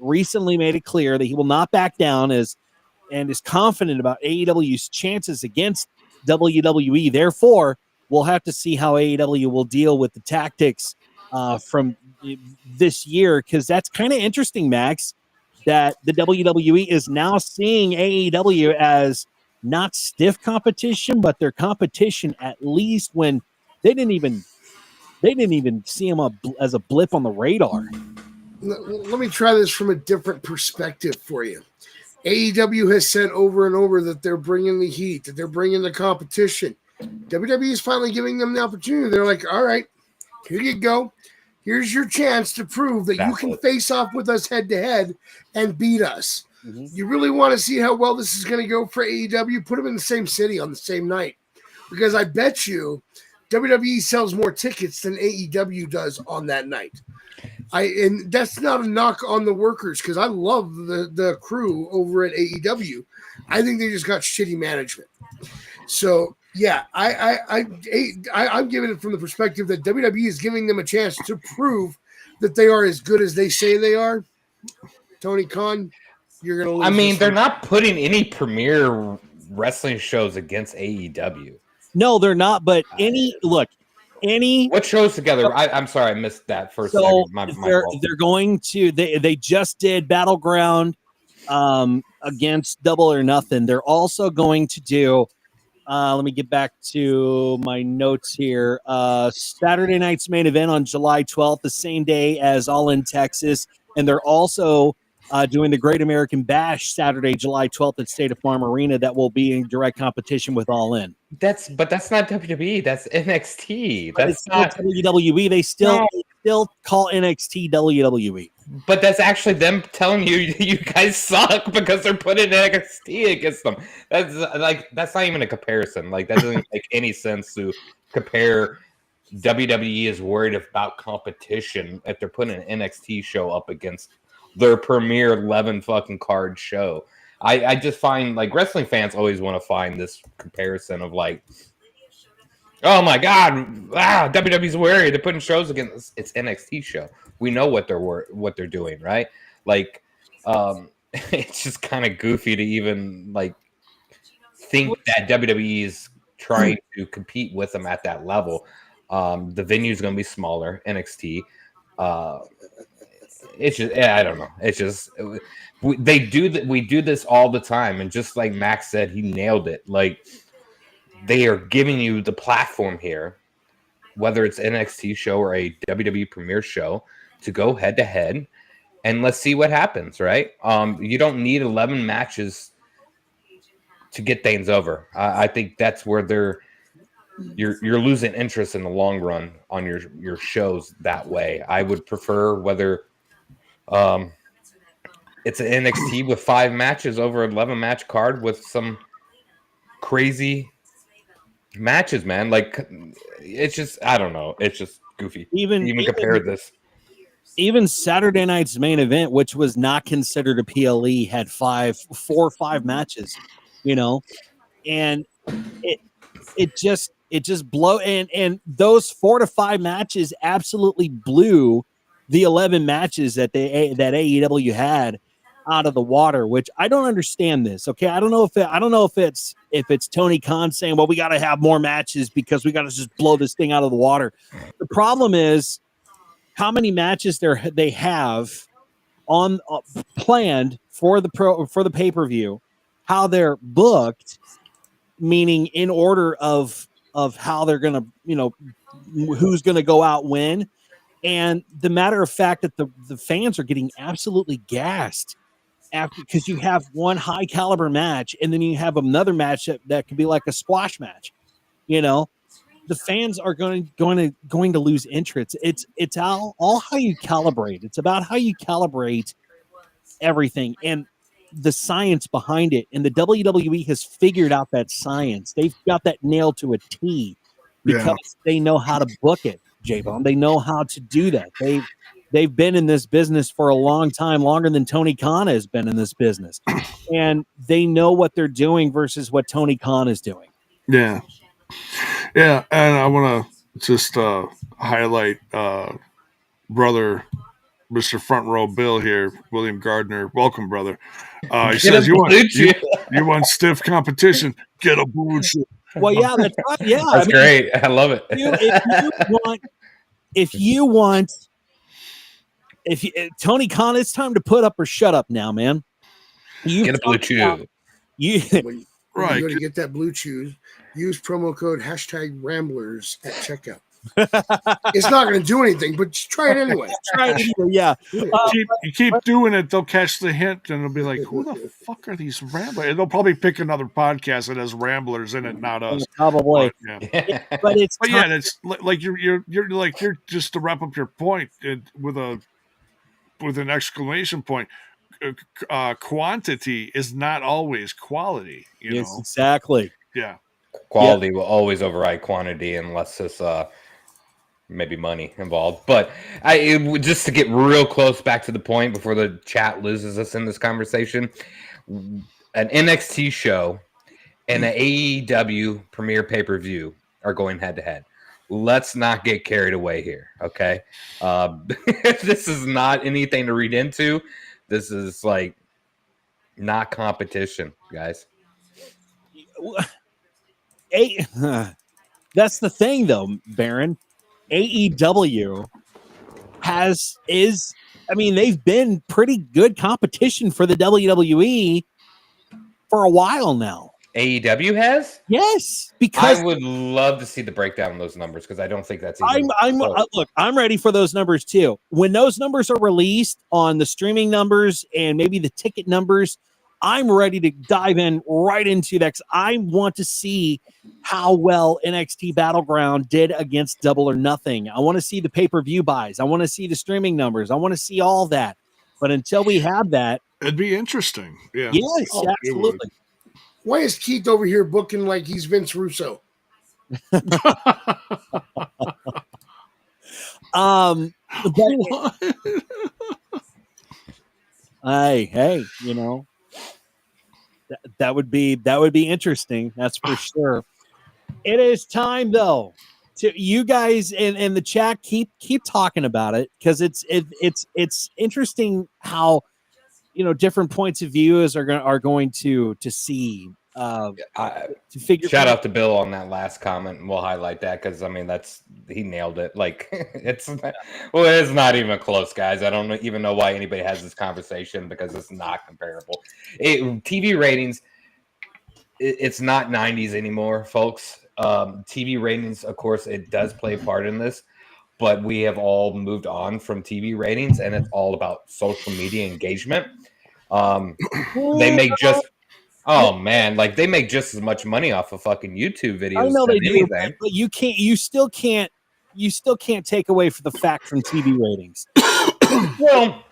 recently made it clear that he will not back down and is confident about AEW's chances against WWE. Therefore, we'll have to see how AEW will deal with the tactics from this year, because that's kind of interesting, Max, that the WWE is now seeing AEW as not stiff competition, but their competition, at least when they didn't even see them as a blip on the radar. Let me try this from a different perspective for you. AEW has said over and over that they're bringing the heat, that they're bringing the competition. WWE is finally giving them the opportunity. They're like, all right, here you go. Here's your chance to prove that you can face off with us head-to-head and beat us. Mm-hmm. You really want to see how well this is going to go for AEW? Put them in the same city on the same night. Because I bet you WWE sells more tickets than AEW does on that night. And that's not a knock on the workers, because I love the crew over at AEW. I think they just got shitty management. So, yeah, I'm giving it from the perspective that WWE is giving them a chance to prove that they are as good as they say they are. Tony Khan, you're going to lose. I mean, they're not putting any premier wrestling shows against AEW. No, they're not. But what shows together? I'm sorry, I missed that first second. They're going to. They just did Battleground against Double or Nothing. They're also going to do. Let me get back to my notes here. Saturday night's main event on July 12th, the same day as All In Texas, and they're also doing the Great American Bash Saturday, July 12th at State Farm Arena. That will be in direct competition with All In. That's not WWE. That's NXT. That's not WWE. They still call NXT WWE. But that's actually them telling you guys suck because they're putting NXT against them. That's not even a comparison. Like, that doesn't make any sense to compare. WWE is worried about competition if they're putting an NXT show up against their premier 11 fucking card show. I just find, like, wrestling fans always want to find this comparison of, like, oh my God, WWE's worried they're putting shows against it's NXT show. We know what they're doing, right? Like, it's just kind of goofy to even like think that WWE is trying to compete with them at that level. The venue is going to be smaller. NXT. It's just, I don't know. It's just we do this all the time, and just like Max said, he nailed it. Like, they are giving you the platform here, whether it's an NXT show or a WWE premiere show, to go head to head, and let's see what happens. Right? You don't need 11 matches to get things over. I think that's where you're losing interest in the long run on your shows that way. I would prefer whether it's an NXT with 5 matches over 11 match card with some crazy matches, man. Like, it's just, I don't know. It's just goofy. Even compare this. Even Saturday night's main event, which was not considered a PLE, had 4 or 5 matches, and it just blow and those 4 to 5 matches absolutely blew the 11 matches that AEW had out of the water, which I don't understand this. Okay. I don't know if it's Tony Khan saying, well, we got to have more matches because we got to just blow this thing out of the water. The problem is how many matches they have on planned for the pay-per-view, how they're booked, meaning in order of how they're going to, who's going to go out when. And the matter of fact that the fans are getting absolutely gassed because you have one high caliber match and then you have another match that could be like a squash match, the fans are going to lose interest. It's all how you calibrate. It's about how you calibrate everything and the science behind it. And the WWE has figured out that science. They've got that nailed to a T because they know how to book it, J-Bone. They know how to do that. They've been in this business for a long time, longer than Tony Khan has been in this business. And they know what they're doing versus what Tony Khan is doing. Yeah. Yeah. And I want to just highlight brother, Mr. Front Row Bill here, William Gardner. Welcome, brother. He says, you want stiff competition, get a blue chip. Well, yeah, that's right. Yeah. That's great. I love it. If Tony Khan, it's time to put up or shut up now, man. Get a blue chew. When you go to get that blue chew, use promo code #Ramblers at checkout. It's not going to do anything, but just try it anyway. Yeah. You keep doing it, they'll catch the hint, and they'll be like, "Who the fuck are these ramblers?" And they'll probably pick another podcast that has ramblers in it, not us. Probably. But it's like you're just to wrap up your point with an exclamation point. Quantity is not always quality. Yes, exactly. Yeah. Quality will always override quantity unless it's maybe money involved. But just to get real close back to the point before the chat loses us in this conversation, an NXT show and an AEW Premier Pay-Per-View are going head-to-head. Let's not get carried away here, okay? This is not anything to read into. This is like not competition, guys. That's the thing, though, Baron. AEW they've been pretty good competition for the WWE for a while now. AEW has? Yes, because I would love to see the breakdown of those numbers because I don't think that's look, I'm ready for those numbers too. When those numbers are released on the streaming numbers and maybe the ticket numbers, I'm ready to dive in right into that. I want to see how well NXT Battleground did against Double or Nothing. I want to see the pay-per-view buys. I want to see the streaming numbers. I want to see all that. But until we have that, it'd be interesting. Yeah. Yes, absolutely. Why is Keith over here booking like he's Vince Russo? Hey, that would be interesting. That's for sure. It is time though to you guys in the chat keep talking about it because it's interesting how different points of views are going to see. To figure. Shout out to Bill on that last comment, and we'll highlight that because he nailed it. Like it's not even close, guys. I don't even know why anybody has this conversation because it's not comparable. TV ratings, it's not 90s anymore, folks. TV ratings, of course, it does play a part in this, but we have all moved on from TV ratings, and it's all about social media engagement. They make just. Oh man, like they make just as much money off of fucking YouTube videos. I know they do, but you still can't take away for the fact from TV ratings. Well,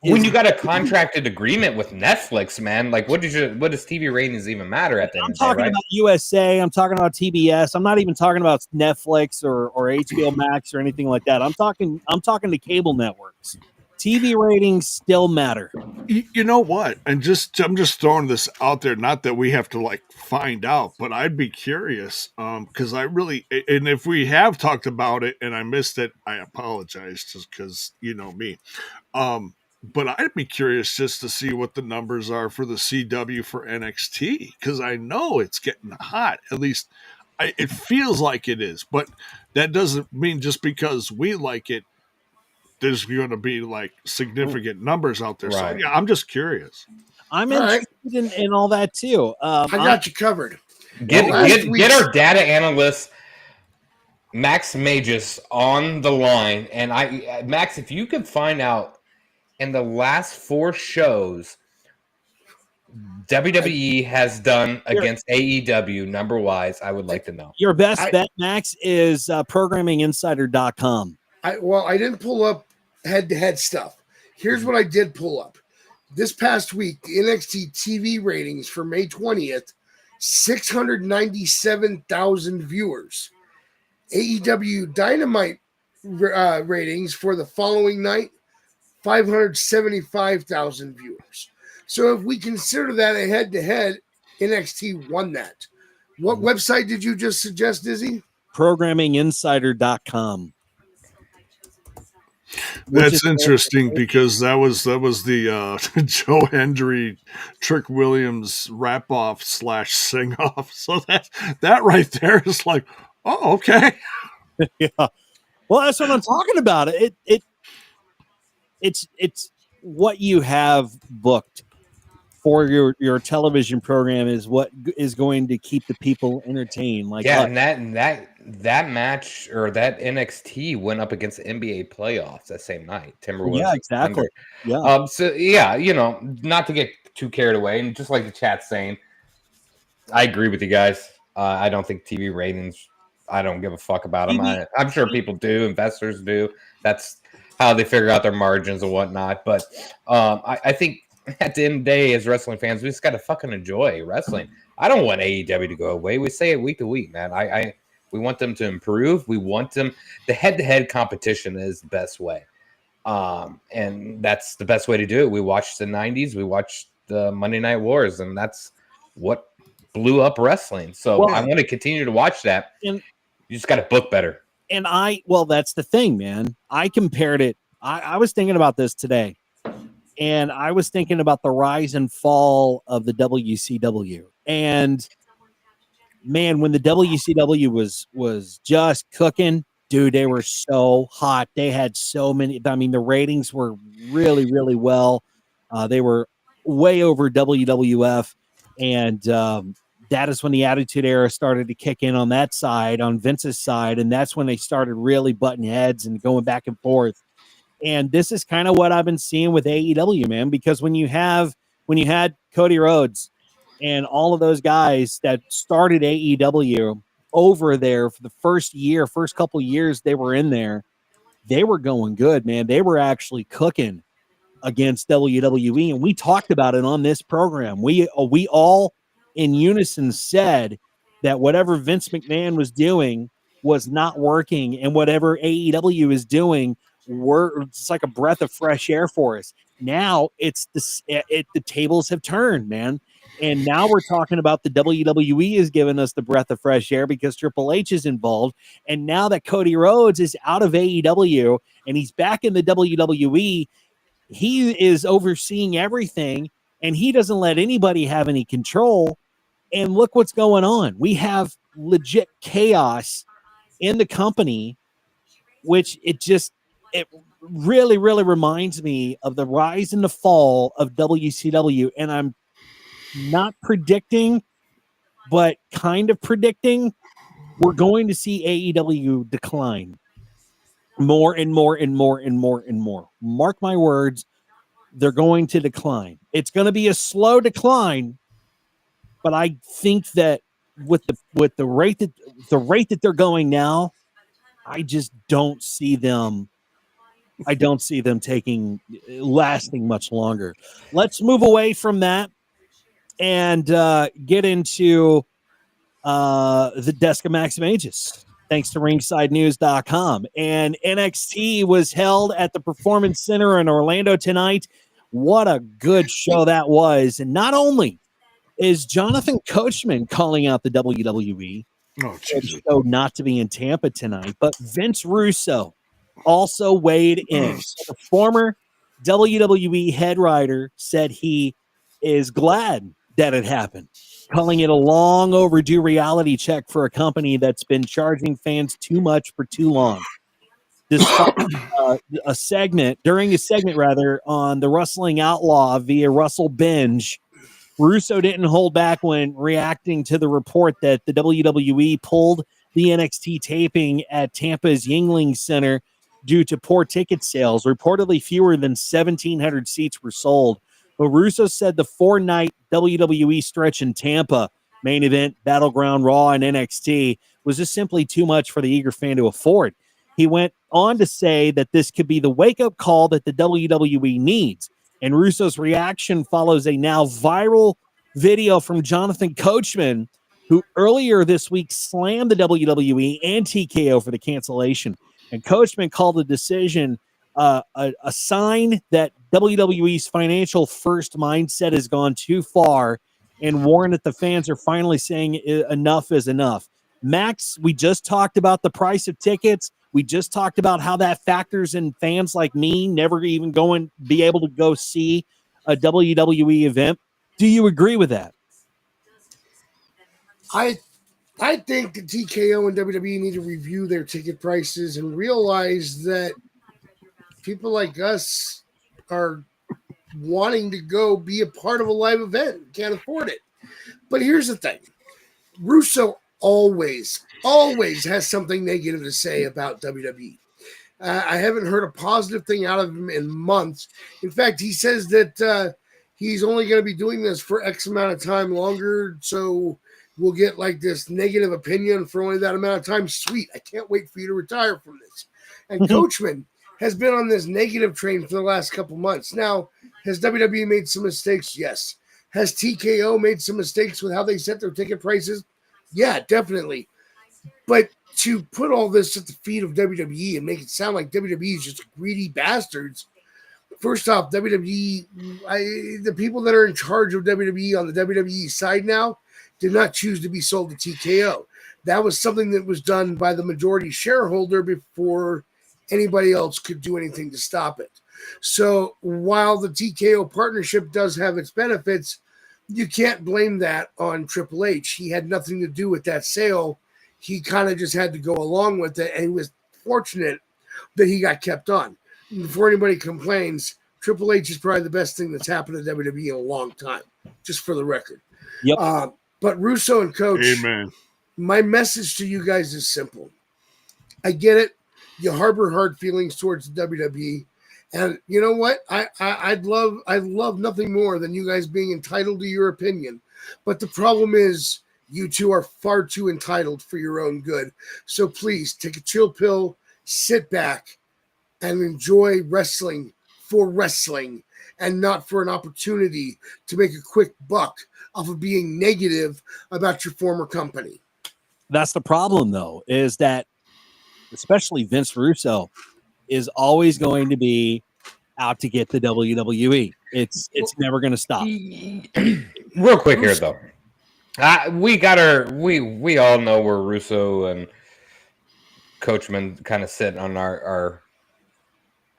when you got a contracted agreement with Netflix, man, like what does TV ratings even matter at the end of the day, right? I'm talking about USA, I'm talking about TBS, I'm not even talking about Netflix or HBO Max or anything like that. I'm talking to cable networks. TV ratings still matter. You know what? And I'm just throwing this out there. Not that we have to like find out, but I'd be curious because I really, and if we have talked about it and I missed it, I apologize just because you know me. But I'd be curious just to see what the numbers are for the CW for NXT because I know it's getting hot. At least it feels like it is, but that doesn't mean just because we like it. There's going to be like significant numbers out there. Right. So yeah, I'm just curious. I'm interested in all that too. I got you covered. Get our data analyst Max Magius on the line, and Max, if you could find out in the last 4 shows WWE has done against AEW number-wise, I would like to know. Your best bet, Max, is programminginsider.com. I didn't pull up head-to-head stuff. Here's what I did pull up. This past week, the NXT TV ratings for May 20th, 697,000 viewers. AEW Dynamite ratings for the following night, 575,000 viewers. So if we consider that a head-to-head, NXT won that. What website did you just suggest, Dizzy? programminginsider.com. That's interesting because that was the Joe Hendry Trick Williams rap off / sing off. So that right there is like, oh, okay. Yeah. Well, that's what I'm talking about. It's what you have booked for your television program is what is going to keep the people entertained. Like, yeah, and that match or that NXT went up against the NBA playoffs that same night. Timberwolves. Yeah, exactly. Thunder. Yeah. So yeah, not to get too carried away, and just like the chat's saying, I agree with you guys. I don't think TV ratings. I don't give a fuck about them. I'm sure people do. Investors do. That's how they figure out their margins and whatnot. But I think at the end of the day, as wrestling fans, we just got to fucking enjoy wrestling. I don't want AEW to go away. We say it week to week, man. We want them to improve. We want them. The head-to-head competition is the best way. And that's the best way to do it. We watched the 90s. We watched the Monday Night Wars, and that's what blew up wrestling. So I want to continue to watch that. And you just got to book better. And that's the thing, man. I compared it. I was thinking about this today. And I was thinking about the rise and fall of the WCW. And man, when the WCW was just cooking, dude, they were so hot. They had so many. I mean, the ratings were really, really well. They were way over WWF. And that is when the Attitude Era started to kick in on that side, on Vince's side. And that's when they started really butting heads and going back and forth. And this is kind of what I've been seeing with AEW, man, because when you had Cody Rhodes and all of those guys that started AEW over there for the first couple years they were in there, they were going good, man. They were actually cooking against WWE. And we talked about it on this program. We all in unison said that whatever Vince McMahon was doing was not working, and whatever AEW is doing, it's like a breath of fresh air for us. Now the tables have turned, man. And now we're talking about the WWE is giving us the breath of fresh air because Triple H is involved. And now that Cody Rhodes is out of AEW and he's back in the WWE, he is overseeing everything and he doesn't let anybody have any control. And look what's going on. We have legit chaos in the company, which it really, really reminds me of the rise and the fall of WCW. And I'm not predicting, but kind of predicting we're going to see AEW decline more and more and more and more and more. Mark my words, they're going to decline. It's going to be a slow decline, but I think that with the rate that they're going now, I just don't see them. I don't see them lasting much longer. Let's move away from that and get into the desk of Max Magius, thanks to ringsidenews.com. And NXT was held at the Performance Center in Orlando tonight. What a good show that was. And not only is Jonathan Coachman calling out the WWE, so not to be in Tampa tonight, but Vince Russo also weighed in. So the former WWE head writer said he is glad that it happened, calling it a long overdue reality check for a company that's been charging fans too much for too long. Despite during a segment on the Wrestling Outlaw via Russell Binge, Russo didn't hold back when reacting to the report that the WWE pulled the NXT taping at Tampa's Yuengling Center due to poor ticket sales. Reportedly, fewer than 1,700 seats were sold. But Russo said the 4-night WWE stretch in Tampa, main event, Battleground, Raw, and NXT, was just simply too much for the eager fan to afford. He went on to say that this could be the wake-up call that the WWE needs. And Russo's reaction follows a now viral video from Jonathan Coachman, who earlier this week slammed the WWE and TKO for the cancellation. And Coachman called the decision a sign that WWE's financial first mindset has gone too far, and warned that the fans are finally saying enough is enough. Max, we just talked about the price of tickets. We just talked about how that factors in fans like me never even be able to go see a WWE event. Do you agree with that? I think the TKO and WWE need to review their ticket prices and realize that people like us are wanting to go be a part of a live event, can't afford it. But here's the thing. Russo always has something negative to say about WWE. I haven't heard a positive thing out of him in months. In fact, he says that he's only going to be doing this for X amount of time longer, so we'll get like this negative opinion for only that amount of time. Sweet. I can't wait for you to retire from this. And Coachman has been on this negative train for the last couple months. Now, has WWE made some mistakes? Yes. Has TKO made some mistakes with how they set their ticket prices? Yeah, definitely. But to put all this at the feet of WWE and make it sound like WWE is just greedy bastards, first off, WWE, the people that are in charge of WWE on the WWE side now did not choose to be sold to TKO. That was something that was done by the majority shareholder before anybody else could do anything to stop it. So while the TKO partnership does have its benefits, you can't blame that on Triple H. He had nothing to do with that sale. He kind of just had to go along with it, and he was fortunate that he got kept on. Before anybody complains, Triple H is probably the best thing that's happened to WWE in a long time, just for the record. Yep. But Russo and Coach, Amen. My message to you guys is simple. I get it. You harbor hard feelings towards the WWE. And you know what? I'd love nothing more than you guys being entitled to your opinion. But the problem is you two are far too entitled for your own good. So please take a chill pill, sit back, and enjoy wrestling for wrestling and not for an opportunity to make a quick buck off of being negative about your former company. That's the problem, though, is that especially Vince Russo is always going to be out to get the WWE. It's never going to stop. Real quick here, though. We all know where Russo and Coachman kind of sit on our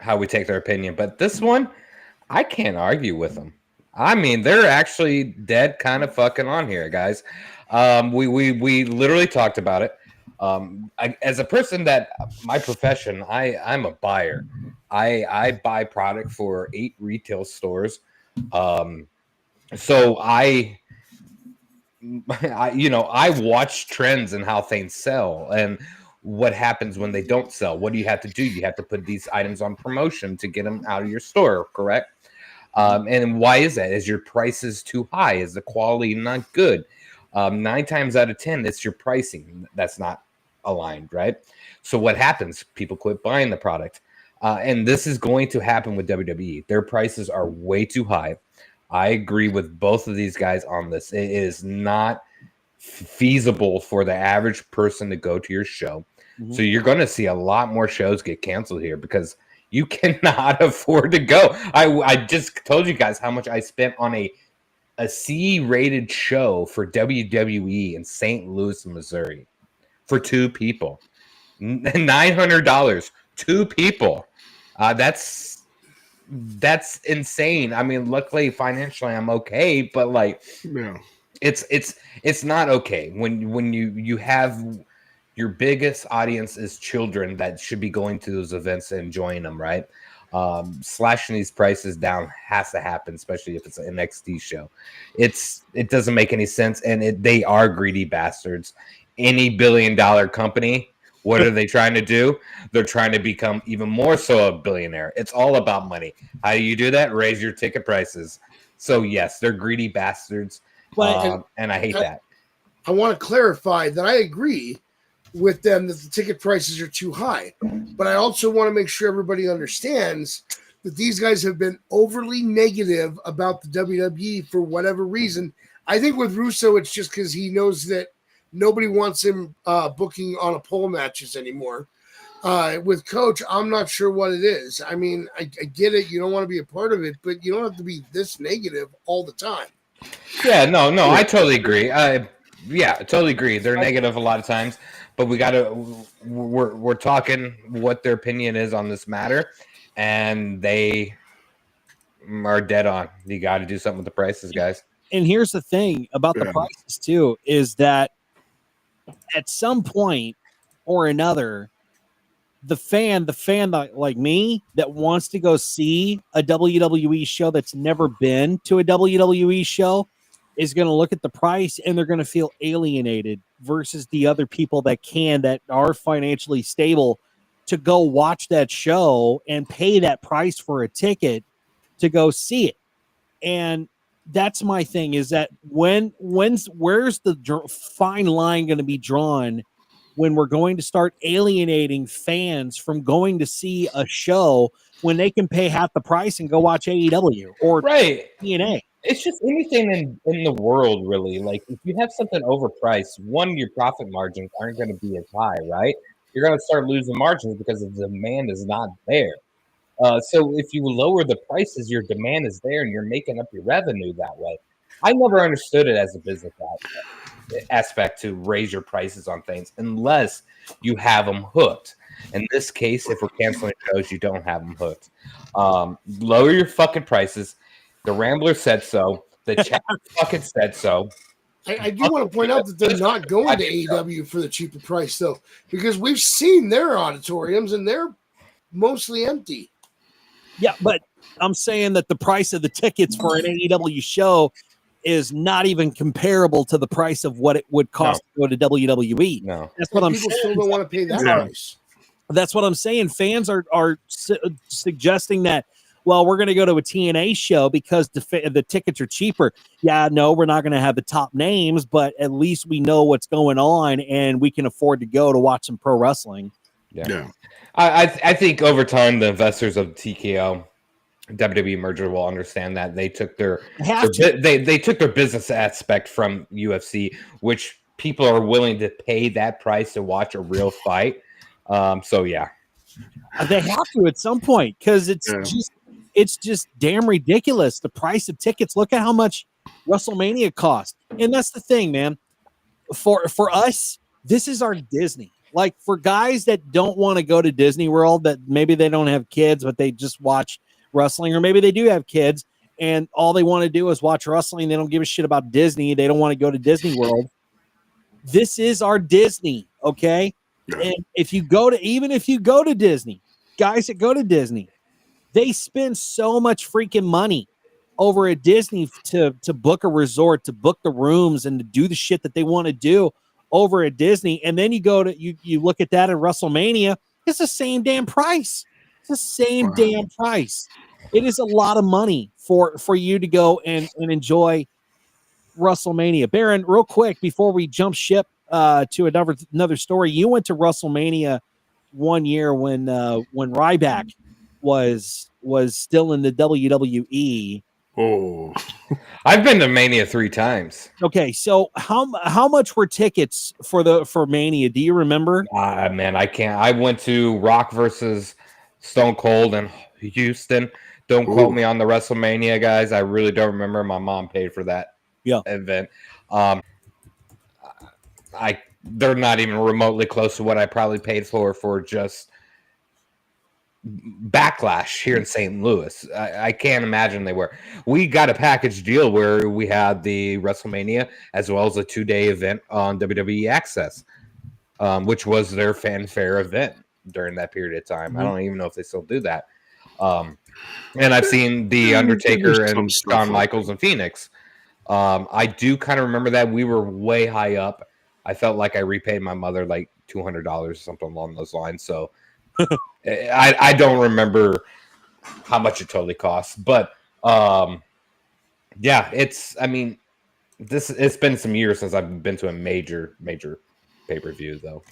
how we take their opinion, but this one, I can't argue with them. I mean, they're actually dead kind of fucking on here, guys. We literally talked about it. As a person that my profession, I'm a buyer. I buy product for 8 retail stores. So I watch trends and how things sell and what happens when they don't sell. What do you have to do? You have to put these items on promotion to get them out of your store, correct? And why is that? Is your prices too high? Is the quality not good? 9 times out of 10, it's your pricing that's not aligned, right? So what happens? People quit buying the product. And this is going to happen with WWE. Their prices are way too high. I agree with both of these guys on this. It is not feasible for the average person to go to your show. Mm-hmm. So you're going to see a lot more shows get canceled here because you cannot afford to go. I just told you guys how much I spent on a C-rated show for WWE in St. Louis, Missouri for 2 people. $900, 2 people. That's insane. I mean, luckily financially I'm okay, but like, yeah, it's not okay when you have your biggest audience is children that should be going to those events and enjoying them, right? Slashing these prices down has to happen, especially if it's an NXT show. It doesn't make any sense, and they are greedy bastards. Any billion-dollar company, what are they trying to do? They're trying to become even more so a billionaire. It's all about money. How do you do that? Raise your ticket prices. So yes, they're greedy bastards, and I hate that. I want to clarify that I agree with them that the ticket prices are too high, but I also want to make sure everybody understands that these guys have been overly negative about the WWE for whatever reason. I think with Russo, it's just because he knows that nobody wants him booking on a pole matches anymore. With Coach, I'm not sure what it is. I mean, I get it. You don't want to be a part of it, but you don't have to be this negative all the time. Yeah, no, I totally agree. I totally agree. They're negative a lot of times, but we're talking what their opinion is on this matter, and they are dead on. You got to do something with the prices, guys. And here's the thing about the prices too, is that at some point or another, the fan that, like me, that wants to go see a WWE show that's never been to a WWE show is going to look at the price and they're going to feel alienated versus the other people that are financially stable to go watch that show and pay that price for a ticket to go see it. And that's my thing, is that where's the fine line going to be drawn when we're going to start alienating fans from going to see a show when they can pay half the price and go watch AEW or TNA? It's just anything in the world, really. Like, if you have something overpriced, one, your profit margins aren't going to be as high, right? You're going to start losing margins because the demand is not there. So if you lower the prices, your demand is there and you're making up your revenue that way. I never understood it as a business aspect to raise your prices on things unless you have them hooked. In this case, if we're canceling shows, you don't have them hooked. Lower your fucking prices. The Rambler said so. The chat fucking said so. I do want to point out that they're not going to AEW for the cheaper price, though, because we've seen their auditoriums and they're mostly empty. Yeah, but I'm saying that the price of the tickets for an AEW show is not even comparable to the price of what it would cost to go to WWE. No, that's what I'm saying. saying. People still don't want to pay that price. That's what I'm saying. Fans are suggesting that, well, we're going to go to a TNA show because the tickets are cheaper. Yeah, no, we're not going to have the top names, but at least we know what's going on and we can afford to go to watch some pro wrestling. Yeah. I think over time the investors of TKO WWE merger will understand that they took they took their business aspect from UFC, which people are willing to pay that price to watch a real fight. So yeah, they have to at some point because it's just damn ridiculous. The price of tickets. Look at how much WrestleMania cost, and that's the thing, man. For us, this is our Disney. Like, for guys that don't want to go to Disney World, that maybe they don't have kids, but they just watch wrestling, or maybe they do have kids and all they want to do is watch wrestling. They don't give a shit about Disney. They don't want to go to Disney World. This is our Disney, okay? And if you go to Disney, guys that go to Disney, they spend so much freaking money over at Disney to book a resort, to book the rooms, and to do the shit that they want to do over at Disney. And then you look at that at WrestleMania, it's the same damn price. It's the same damn price. It is a lot of money for you to go and enjoy WrestleMania. Baron, real quick before we jump ship to another story, you went to WrestleMania one year when Ryback was still in the WWE. Oh, I've been to Mania 3 times. Okay, so how much were tickets for Mania? Do you remember? Man, I can't. I went to Rock versus Stone Cold in Houston. Don't quote me on the WrestleMania, guys. I really don't remember. My mom paid for that event. They're not even remotely close to what I probably paid for just Backlash here in St. Louis. I can't imagine they were. We got a package deal where we had the WrestleMania as well as a 2-day event on WWE Access, which was their fanfare event during that period of time. I don't even know if they still do that. And I've seen The Undertaker and Shawn Michaels in Phoenix. I do kind of remember that we were way high up. I felt like I repaid my mother like $200 or something along those lines. So I don't remember how much it totally costs, but Yeah, I mean, it's been some years since I've been to a major pay-per-view though.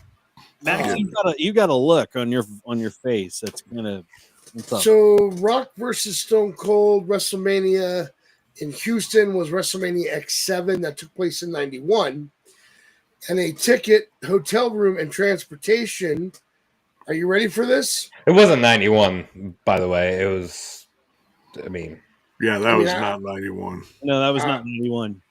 Max, you got a look on your face. That's kind of what's up. So Rock versus Stone Cold WrestleMania in Houston was WrestleMania X7 that took place in 91. And a ticket, hotel room, and transportation. Are you ready for this? It wasn't 91, by the way. It was, I mean... Yeah, that was not 91. No, that was not 91.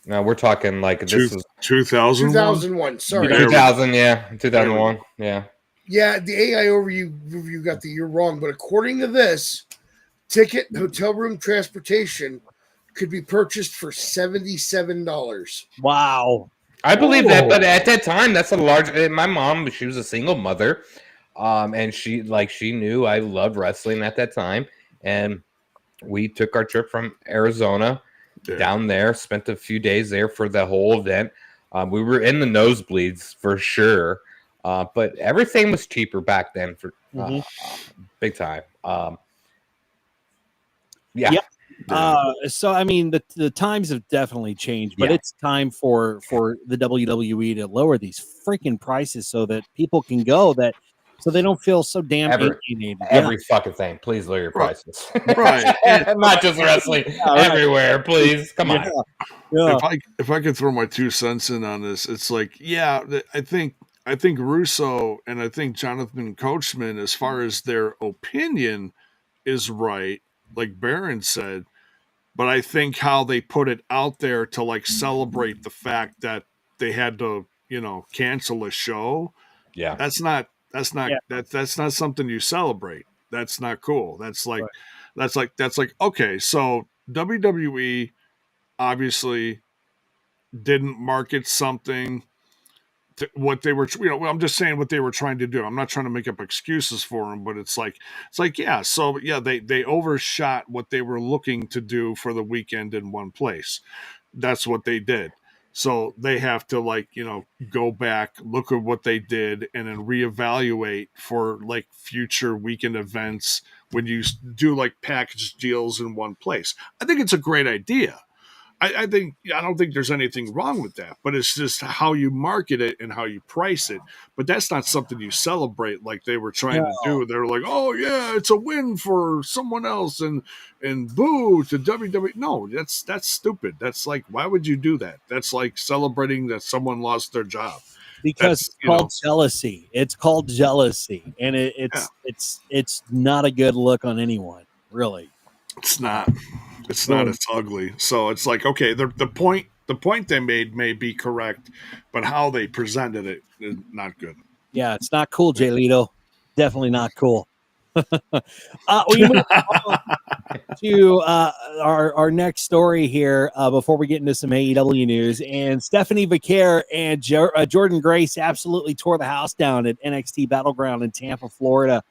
No, we're talking like this was 2001. 2001. Sorry, 2000. Yeah, 2001. Yeah. Yeah, the AI review got the year wrong, but according to this, ticket, hotel room, transportation could be purchased for $77. Wow. I believe that, but at that time, that's a large. My mom, she was a single mother, and she knew I loved wrestling at that time, and we took our trip from Arizona down there, spent a few days there for the whole event. We were in the nosebleeds for sure, but everything was cheaper back then for big time. Yeah. Yep. So I mean the times have definitely changed, but it's time for the WWE to lower these freaking prices so that people can go, so they don't feel so damn alienated. Every fucking thing, please lower your prices. Right. Not just wrestling, everywhere, please. Come on. Yeah. If I could throw my 2 cents in on this, it's like, I think Russo and I think Jonathan Coachman, as far as their opinion, is right, like Baron said. But I think how they put it out there to like celebrate the fact that they had to, cancel a show. Yeah. That's not something you celebrate. That's not cool. That's like okay, so WWE obviously didn't market something to what they were, I'm just saying what they were trying to do. I'm not trying to make up excuses for them, but it's like, they overshot what they were looking to do for the weekend in one place. That's what they did. So they have to go back, look at what they did, and then reevaluate for like future weekend events when you do like package deals in one place. I think it's a great idea. I don't think there's anything wrong with that, but it's just how you market it and how you price it. But that's not something you celebrate like they were trying to do. They're like, oh yeah, it's a win for someone else and boo to WWE. No, that's stupid. That's like, why would you do that? That's like celebrating that someone lost their job. Because it's called jealousy. It's called jealousy, and it's not a good look on anyone, really. It's not. It's not. It's ugly. So it's like, okay, the point they made may be correct, but how they presented it is not good. Yeah, it's not cool, Jay Lito. Definitely not cool. We move on to our next story here before we get into some AEW news. And Stephanie Vaquer and Jordan Grace absolutely tore the house down at NXT Battleground in Tampa, Florida.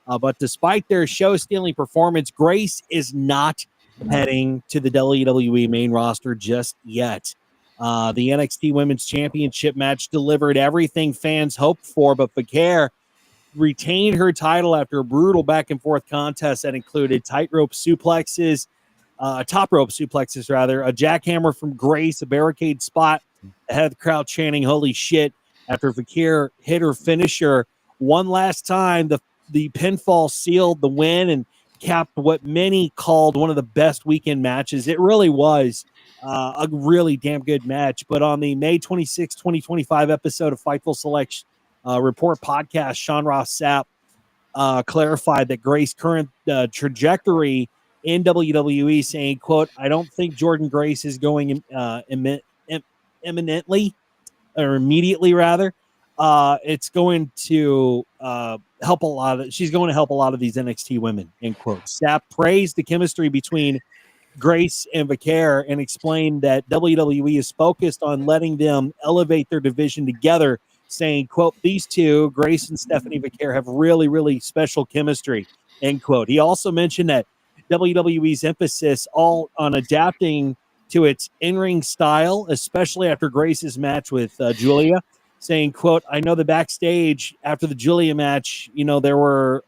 But despite their show-stealing performance, Grace is not heading to the WWE main roster just yet. The NXT Women's Championship match delivered everything fans hoped for, but Vaquer retained her title after a brutal back-and-forth contest that included top rope suplexes, a jackhammer from Grace, a barricade spot ahead of the crowd chanting, holy shit, after Vaquer hit her finisher one last time. The pinfall sealed the win and capped what many called one of the best weekend matches. It really was a really damn good match. But on the May 26, 2025 episode of Fightful Select Report podcast, Sean Ross Sapp clarified that Grace's current trajectory in WWE, saying, quote, I don't think Jordan Grace is going imminently or immediately rather. It's going to she's going to help a lot of these NXT women, end quote. Sapp praised the chemistry between Grace and Vaquer and explained that WWE is focused on letting them elevate their division together, saying, quote, these two, Grace and Stephanie Vaquer, have really, really special chemistry, end quote. He also mentioned that WWE's emphasis all on adapting to its in-ring style, especially after Grace's match with Julia, saying, quote, I know the backstage after the Julia match, there were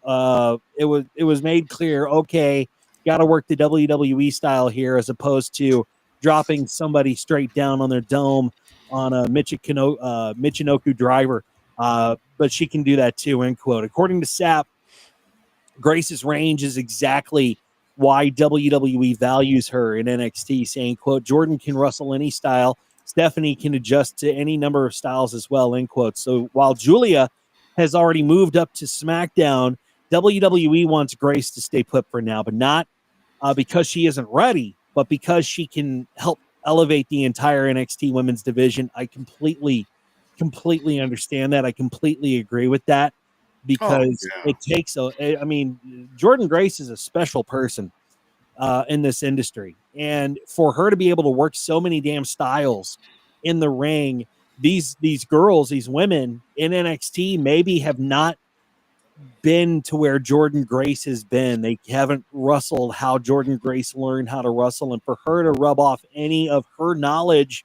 it was made clear, okay, got to work the WWE style here as opposed to dropping somebody straight down on their dome on a Michinoku driver. But she can do that too, end quote. According to Sapp, Grace's range is exactly why WWE values her in NXT, saying, quote, Jordan can wrestle any style. Stephanie can adjust to any number of styles as well, end quote. So while Julia has already moved up to SmackDown, WWE wants Grace to stay put for now, but not because she isn't ready, but because she can help elevate the entire NXT women's division. I completely understand that. I completely agree with that because it takes Jordan Grace is a special person in this industry. And for her to be able to work so many damn styles in the ring, these girls, these women in NXT maybe have not been to where Jordan Grace has been. They haven't wrestled how Jordan Grace learned how to wrestle. And for her to rub off any of her knowledge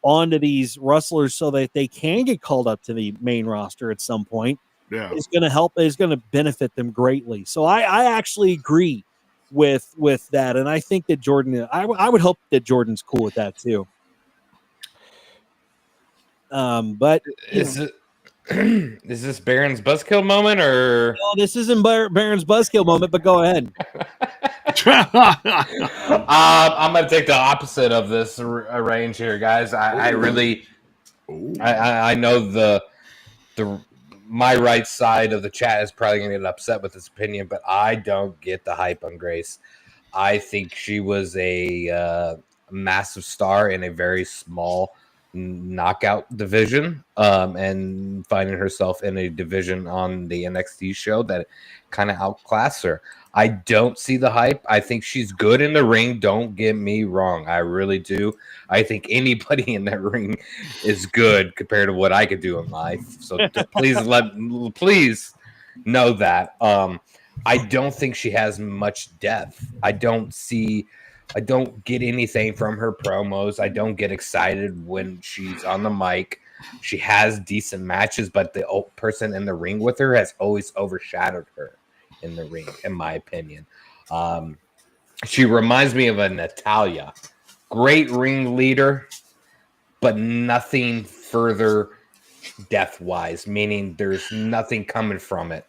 onto these wrestlers so that they can get called up to the main roster at some point is going to benefit them greatly. So I actually agree with that. And I think that Jordan, I would hope that Jordan's cool with that too. But is this Baron's Buzzkill moment or? No, this isn't Baron's Buzzkill moment, but go ahead. I'm going to take the opposite of this range here, guys. I really, I know my right side of the chat is probably going to get upset with this opinion, but I don't get the hype on Grace. I think she was a massive star in a very small knockout division, and finding herself in a division on the NXT show that kind of outclassed her. I don't see the hype. I think she's good in the ring. Don't get me wrong. I really do. I think anybody in that ring is good compared to what I could do in life. So please know that. I don't think she has much depth. I don't get anything from her promos. I don't get excited when she's on the mic. She has decent matches, but the person in the ring with her has always overshadowed her in the ring, in my opinion. She reminds me of a Natalya. Great ring leader, but nothing further depth-wise, meaning there's nothing coming from it.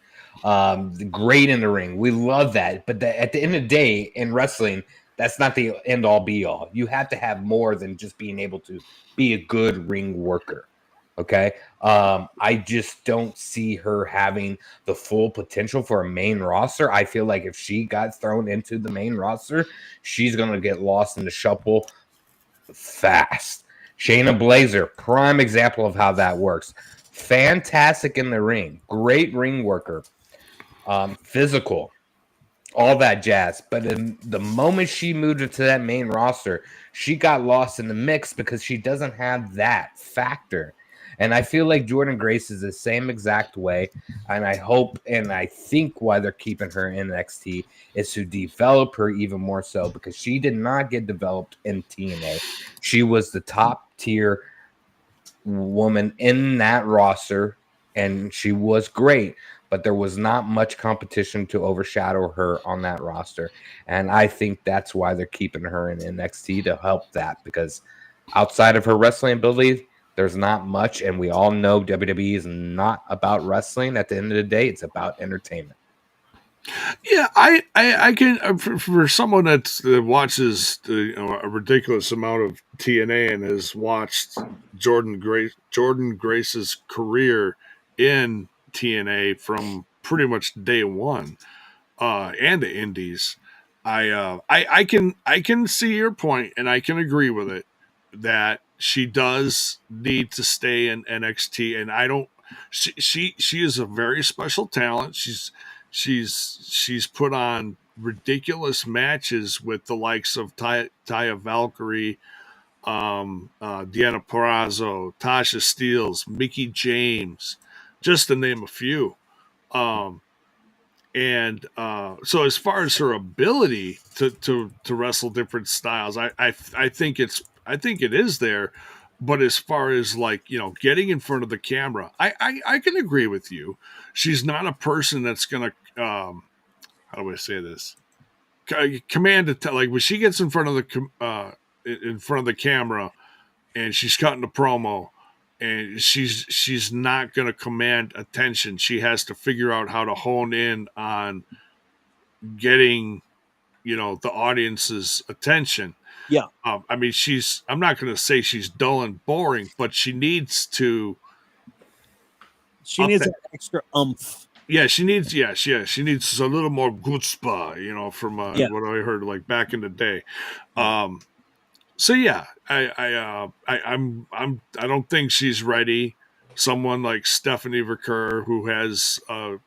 Great in the ring. We love that. But at the end of the day, in wrestling, that's not the end-all, be-all. You have to have more than just being able to be a good ring worker. Okay? I just don't see her having the full potential for a main roster. I feel like if she got thrown into the main roster, she's going to get lost in the shuffle fast. Shayna Baszler, prime example of how that works. Fantastic in the ring. Great ring worker. Physical. All that jazz. But in the moment she moved into that main roster, she got lost in the mix because she doesn't have that factor. And I feel like Jordan Grace is the same exact way. And I hope and I think why they're keeping her in NXT is to develop her even more so, because she did not get developed in TNA. She was the top tier woman in that roster, and she was great, but there was not much competition to overshadow her on that roster. And I think that's why they're keeping her in NXT, to help that, because outside of her wrestling ability, there's not much, and we all know WWE is not about wrestling. At the end of the day, it's about entertainment. Yeah, I can, for someone that watches a ridiculous amount of TNA and has watched Jordan Grace's career in TNA from pretty much day one, and the Indies, I can see your point, and I can agree with it that she does need to stay in NXT, and I don't. She is a very special talent. She's put on ridiculous matches with the likes of Taya Valkyrie, Deanna Purrazzo, Tasha Steelz, Mickie James, just to name a few. So as far as her ability to wrestle different styles, I think it is there. But as far as getting in front of the camera, I can agree with you. She's not a person that's gonna how do I say this? command like when she gets in front of the camera and she's cutting the promo and she's not going to command attention. She has to figure out how to hone in on getting, the audience's attention. Yeah. I mean, I'm not going to say she's dull and boring, but she needs to. She needs an extra oomph. Yeah, she needs a little more chutzpah, from what I heard like back in the day. So yeah, I don't think she's ready. Someone like Stephanie Verker, who has a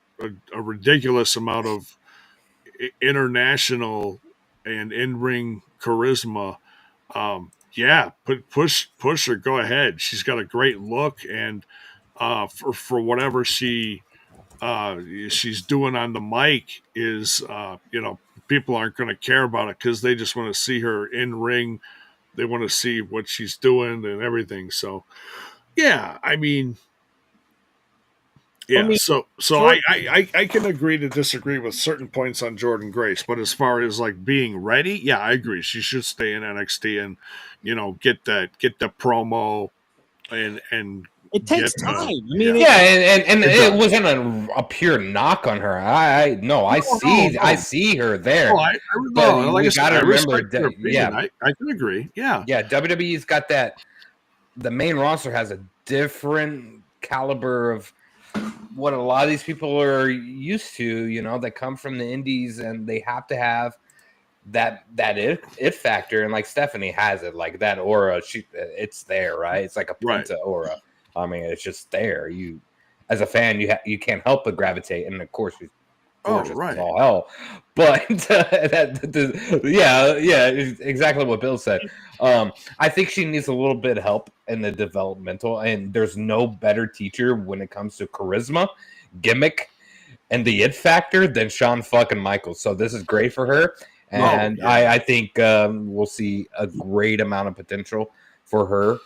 ridiculous amount of international and in-ring charisma. Push her. Go ahead. She's got a great look, and for whatever she's doing on the mic is, people aren't going to care about it because they just want to see her in ring. They want to see what she's doing and everything. So, yeah, I mean, so I can agree to disagree with certain points on Jordynne Grace, but as far as like being ready, yeah, I agree. She should stay in NXT and, get the promo and it takes time. I mean, and it wasn't a pure knock on her. I see her there. Like I got to remember. I can agree. Yeah. WWE's got that. The main roster has a different caliber of what a lot of these people are used to. That come from the indies, and they have to have that it factor. And like Stephanie has it, like that aura. It's there, right? It's like a Penta aura. I mean, it's just there. You, as a fan, you can't help but gravitate, and of course, she's gorgeous as all hell. But exactly what Bill said. I think she needs a little bit of help in the developmental, and there's no better teacher when it comes to charisma, gimmick, and the it factor than Shawn fucking Michaels. So this is great for her, and I think we'll see a great amount of potential for her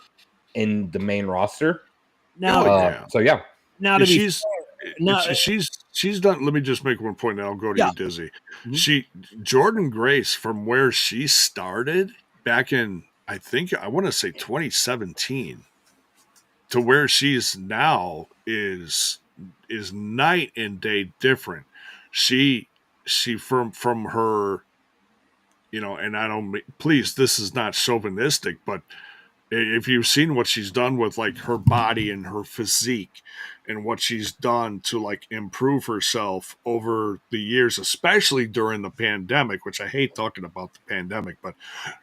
in the main roster. Now, Now to be she's done. Let me just make one point, and I'll go to you, Dizzy. Mm-hmm. Jordynne Grace, from where she started back in, I want to say 2017, to where she's now is night and day different. She from her, and I don't, please, this is not chauvinistic, but if you've seen what she's done with like her body and her physique and what she's done to like improve herself over the years, especially during the pandemic, which I hate talking about the pandemic, but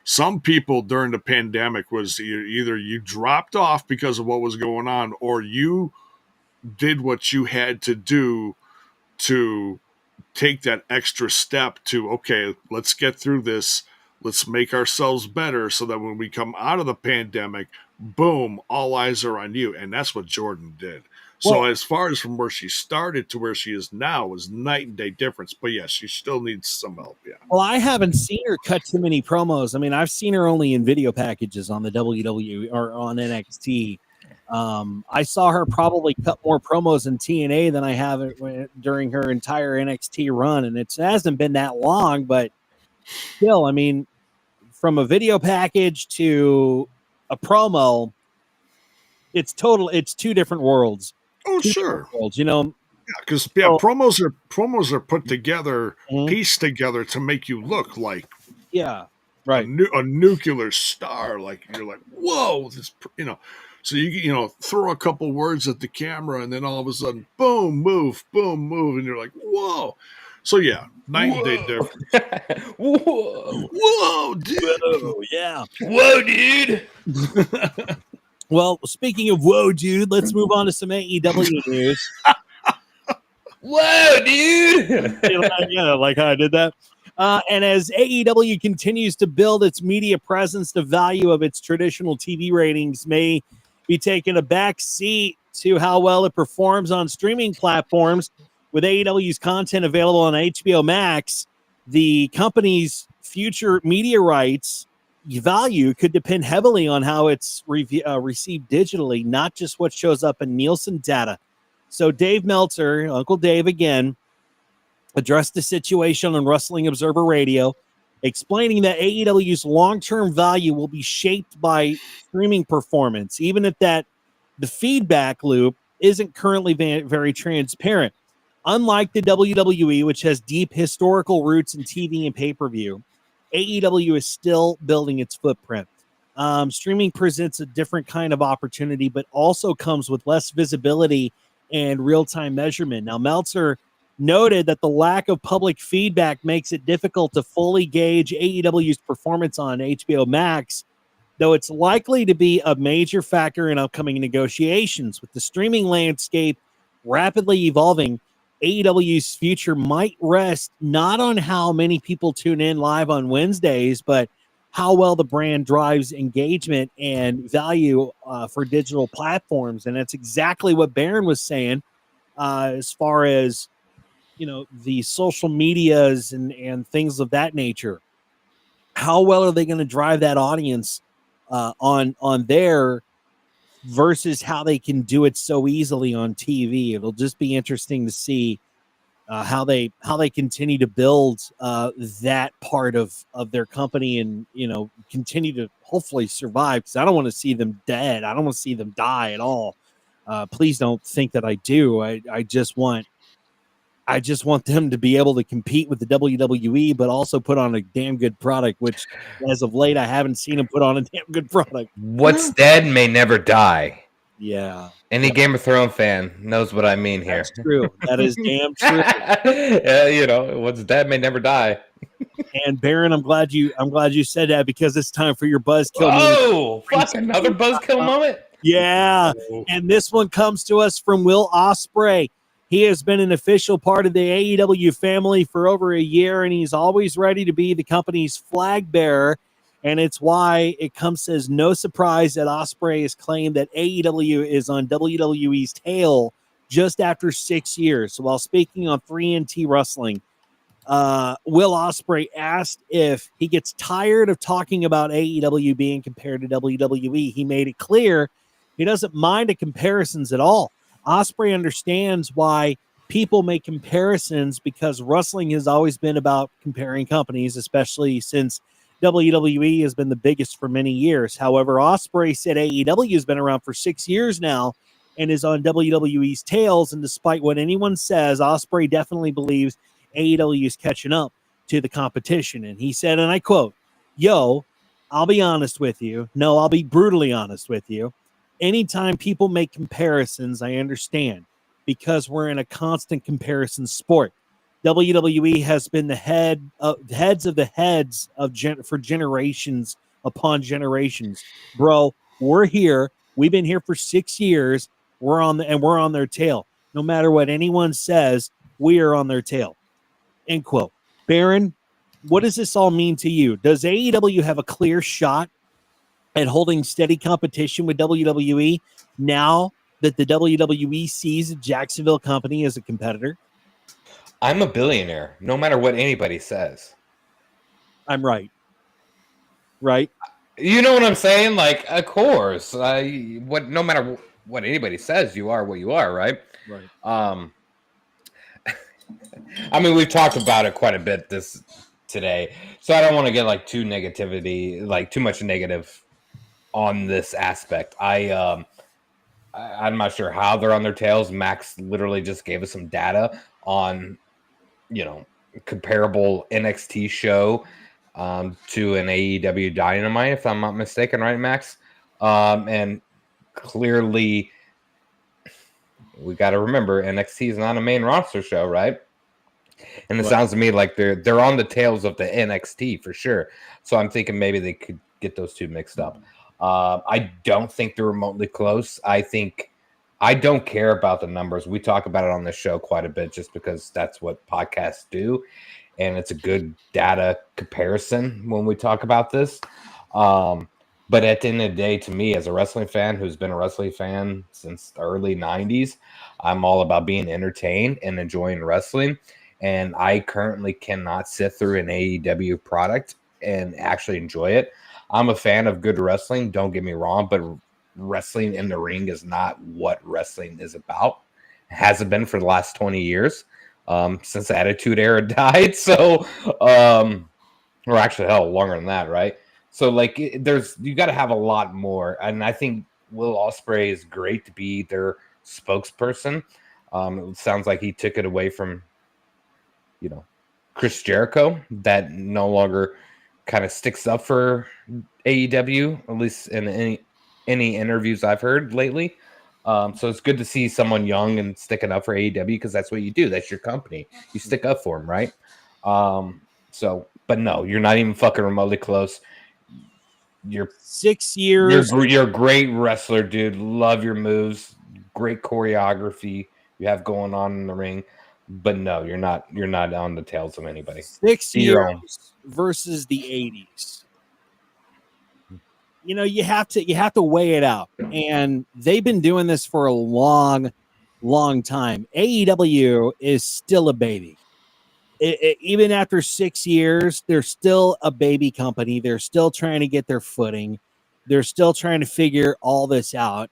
some people during the pandemic was either you dropped off because of what was going on, or you did what you had to do to take that extra step to, okay, let's get through this. Let's make ourselves better so that when we come out of the pandemic, boom, all eyes are on you. And that's what Jordynne did. So as far as from where she started to where she is now was night and day difference. But yes, she still needs some help. Yeah. Well, I haven't seen her cut too many promos. I mean, I've seen her only in video packages on the WWE or on NXT. I saw her probably cut more promos in TNA than I have during her entire NXT run. And it hasn't been that long, but still, I mean, from a video package to a promo, it's two different worlds. Oh, sure. Worlds, because promos are put together, pieced together to make you look like right, a nuclear star. Like you're like, whoa, this, So you throw a couple words at the camera, and then all of a sudden, boom, move, and you're like, whoa. So yeah, night and day difference. Whoa, dude. Whoa, yeah. Whoa, dude. Well, speaking of whoa, dude, let's move on to some AEW news. Whoa, dude. Yeah, like how I did that. And as AEW continues to build its media presence, the value of its traditional TV ratings may be taking a back seat to how well it performs on streaming platforms. With AEW's content available on HBO Max, the company's future media rights value could depend heavily on how it's received digitally, not just what shows up in Nielsen data. So Dave Meltzer, Uncle Dave again, addressed the situation on Wrestling Observer Radio, explaining that AEW's long-term value will be shaped by streaming performance, even if the feedback loop isn't currently very transparent. Unlike the WWE, which has deep historical roots in TV and pay-per-view, AEW is still building its footprint. Streaming presents a different kind of opportunity, but also comes with less visibility and real-time measurement. Now, Meltzer noted that the lack of public feedback makes it difficult to fully gauge AEW's performance on HBO Max, though it's likely to be a major factor in upcoming negotiations. With the streaming landscape rapidly evolving, AEW's future might rest not on how many people tune in live on Wednesdays, but how well the brand drives engagement and value for digital platforms. And that's exactly what Baron was saying as far as, the social medias and things of that nature. How well are they going to drive that audience on there versus how they can do it so easily on TV? It'll just be interesting to see how they continue to build that part of their company and, continue to hopefully survive, because I don't want to see them dead. I don't want to see them die at all. Please don't think that I do. I just want them to be able to compete with the WWE, but also put on a damn good product, which as of late, I haven't seen them put on a damn good product. What's dead may never die. Yeah. Any Game of Thrones fan knows what I mean here. That's true. That is damn true. What's dead may never die. And Baron, I'm glad you said that, because it's time for your Buzzkill. Oh, fuck, another Buzzkill moment? Yeah. And this one comes to us from Will Ospreay. He has been an official part of the AEW family for over a year, and he's always ready to be the company's flag bearer. And it's why it comes as no surprise that Ospreay has claimed that AEW is on WWE's tail just after 6 years. So while speaking on 3NT Wrestling, Will Ospreay asked if he gets tired of talking about AEW being compared to WWE. He made it clear he doesn't mind the comparisons at all. Ospreay understands why people make comparisons, because wrestling has always been about comparing companies, especially since WWE has been the biggest for many years. However, Ospreay said AEW has been around for 6 years now and is on WWE's tails. And despite what anyone says, Ospreay definitely believes AEW is catching up to the competition. And he said, and I quote, "Yo, I'll be honest with you. No, I'll be brutally honest with you. Anytime people make comparisons, I understand, because we're in a constant comparison sport. WWE has been the heads for generations upon generations. Bro, we're here. We've been here for 6 years. We're on their tail. No matter what anyone says, we are on their tail." End quote. Baron, what does this all mean to you? Does AEW have a clear shot at holding steady competition with WWE now that the WWE sees a Jacksonville company as a competitor? I'm a billionaire, no matter what anybody says. I'm right. Right? You know what I'm saying? Like, of course. No matter what anybody says, you are what you are, right? Right. I mean, we've talked about it quite a bit today, so I don't want to get too much negative on this aspect. I'm not sure how they're on their tails. Max literally just gave us some data on, comparable NXT show to an AEW Dynamite, if I'm not mistaken, right, Max? And clearly, we got to remember NXT is not a main roster show, right? And it sounds to me like they're on the tails of the NXT for sure. So I'm thinking maybe they could get those two mixed up. I don't think they're remotely close. I don't care about the numbers. We talk about it on this show quite a bit just because that's what podcasts do. And it's a good data comparison when we talk about this. But at the end of the day, to me, as a wrestling fan who's been a wrestling fan since the early 90s, I'm all about being entertained and enjoying wrestling. And I currently cannot sit through an AEW product and actually enjoy it. I'm a fan of good wrestling, don't get me wrong, but wrestling in the ring is not what wrestling is about. It hasn't been for the last 20 years. since the Attitude Era died. So, or actually, hell, longer than that, right? So, like, you got to have a lot more, and I think Will Ospreay is great to be their spokesperson. It sounds like he took it away from, Chris Jericho, that no longer kind of sticks up for AEW, at least in any interviews I've heard lately. So it's good to see someone young and sticking up for AEW, because that's what you do. That's your company. You stick up for them, right? But no, you're not even fucking remotely close. You're 6 years. You're a great wrestler, dude. Love your moves. Great choreography you have going on in the ring. But no, you're not on the tails of anybody. 6 years versus the 80s. You have to weigh it out. And they've been doing this for a long, long time. AEW is still a baby. Even after 6 years, they're still a baby company. They're still trying to get their footing. They're still trying to figure all this out.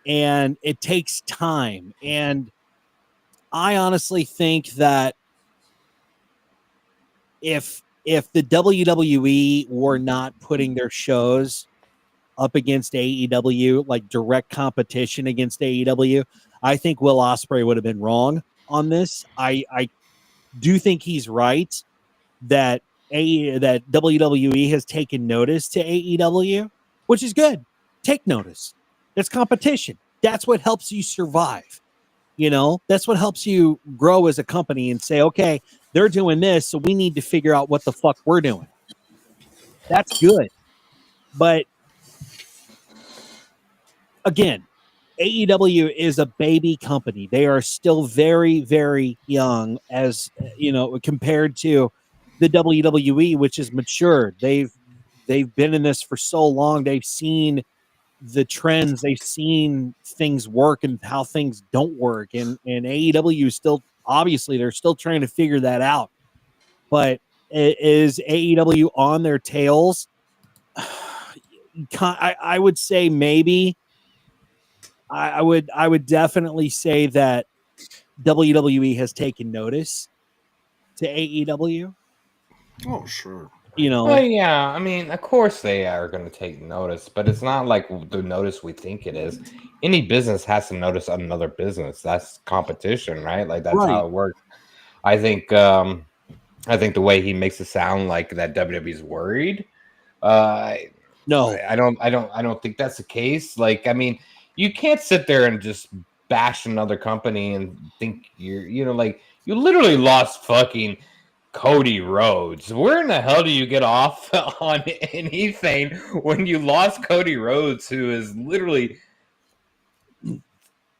And it takes time. And I honestly think that if the WWE were not putting their shows up against AEW, like direct competition against AEW, I think Will Ospreay would have been wrong on this. I do think he's right that that WWE has taken notice to AEW, which is good. Take notice. That's competition. That's what helps you survive. That's what helps you grow as a company and say, okay, they're doing this, so we need to figure out what the fuck we're doing. That's good. But again, AEW is a baby company. They are still very, very young, as compared to the WWE, which is matured. They've been in this for so long. They've seen the trends, they've seen things work and how things don't work, and AEW is still, obviously they're still trying to figure that out. But is AEW on their tails? I would say maybe. I would definitely say that WWE has taken notice to AEW. Oh, sure. Well, yeah, I mean, of course they are going to take notice, but it's not like the notice we think it is. Any business has to notice another business. That's competition, right? Like, that's how it works. I think the way he makes it sound like that WWE's worried. No, I don't think that's the case. Like, I mean, you can't sit there and just bash another company and think you literally lost fucking Cody Rhodes. Where in the hell do you get off on anything when you lost Cody Rhodes, who is literally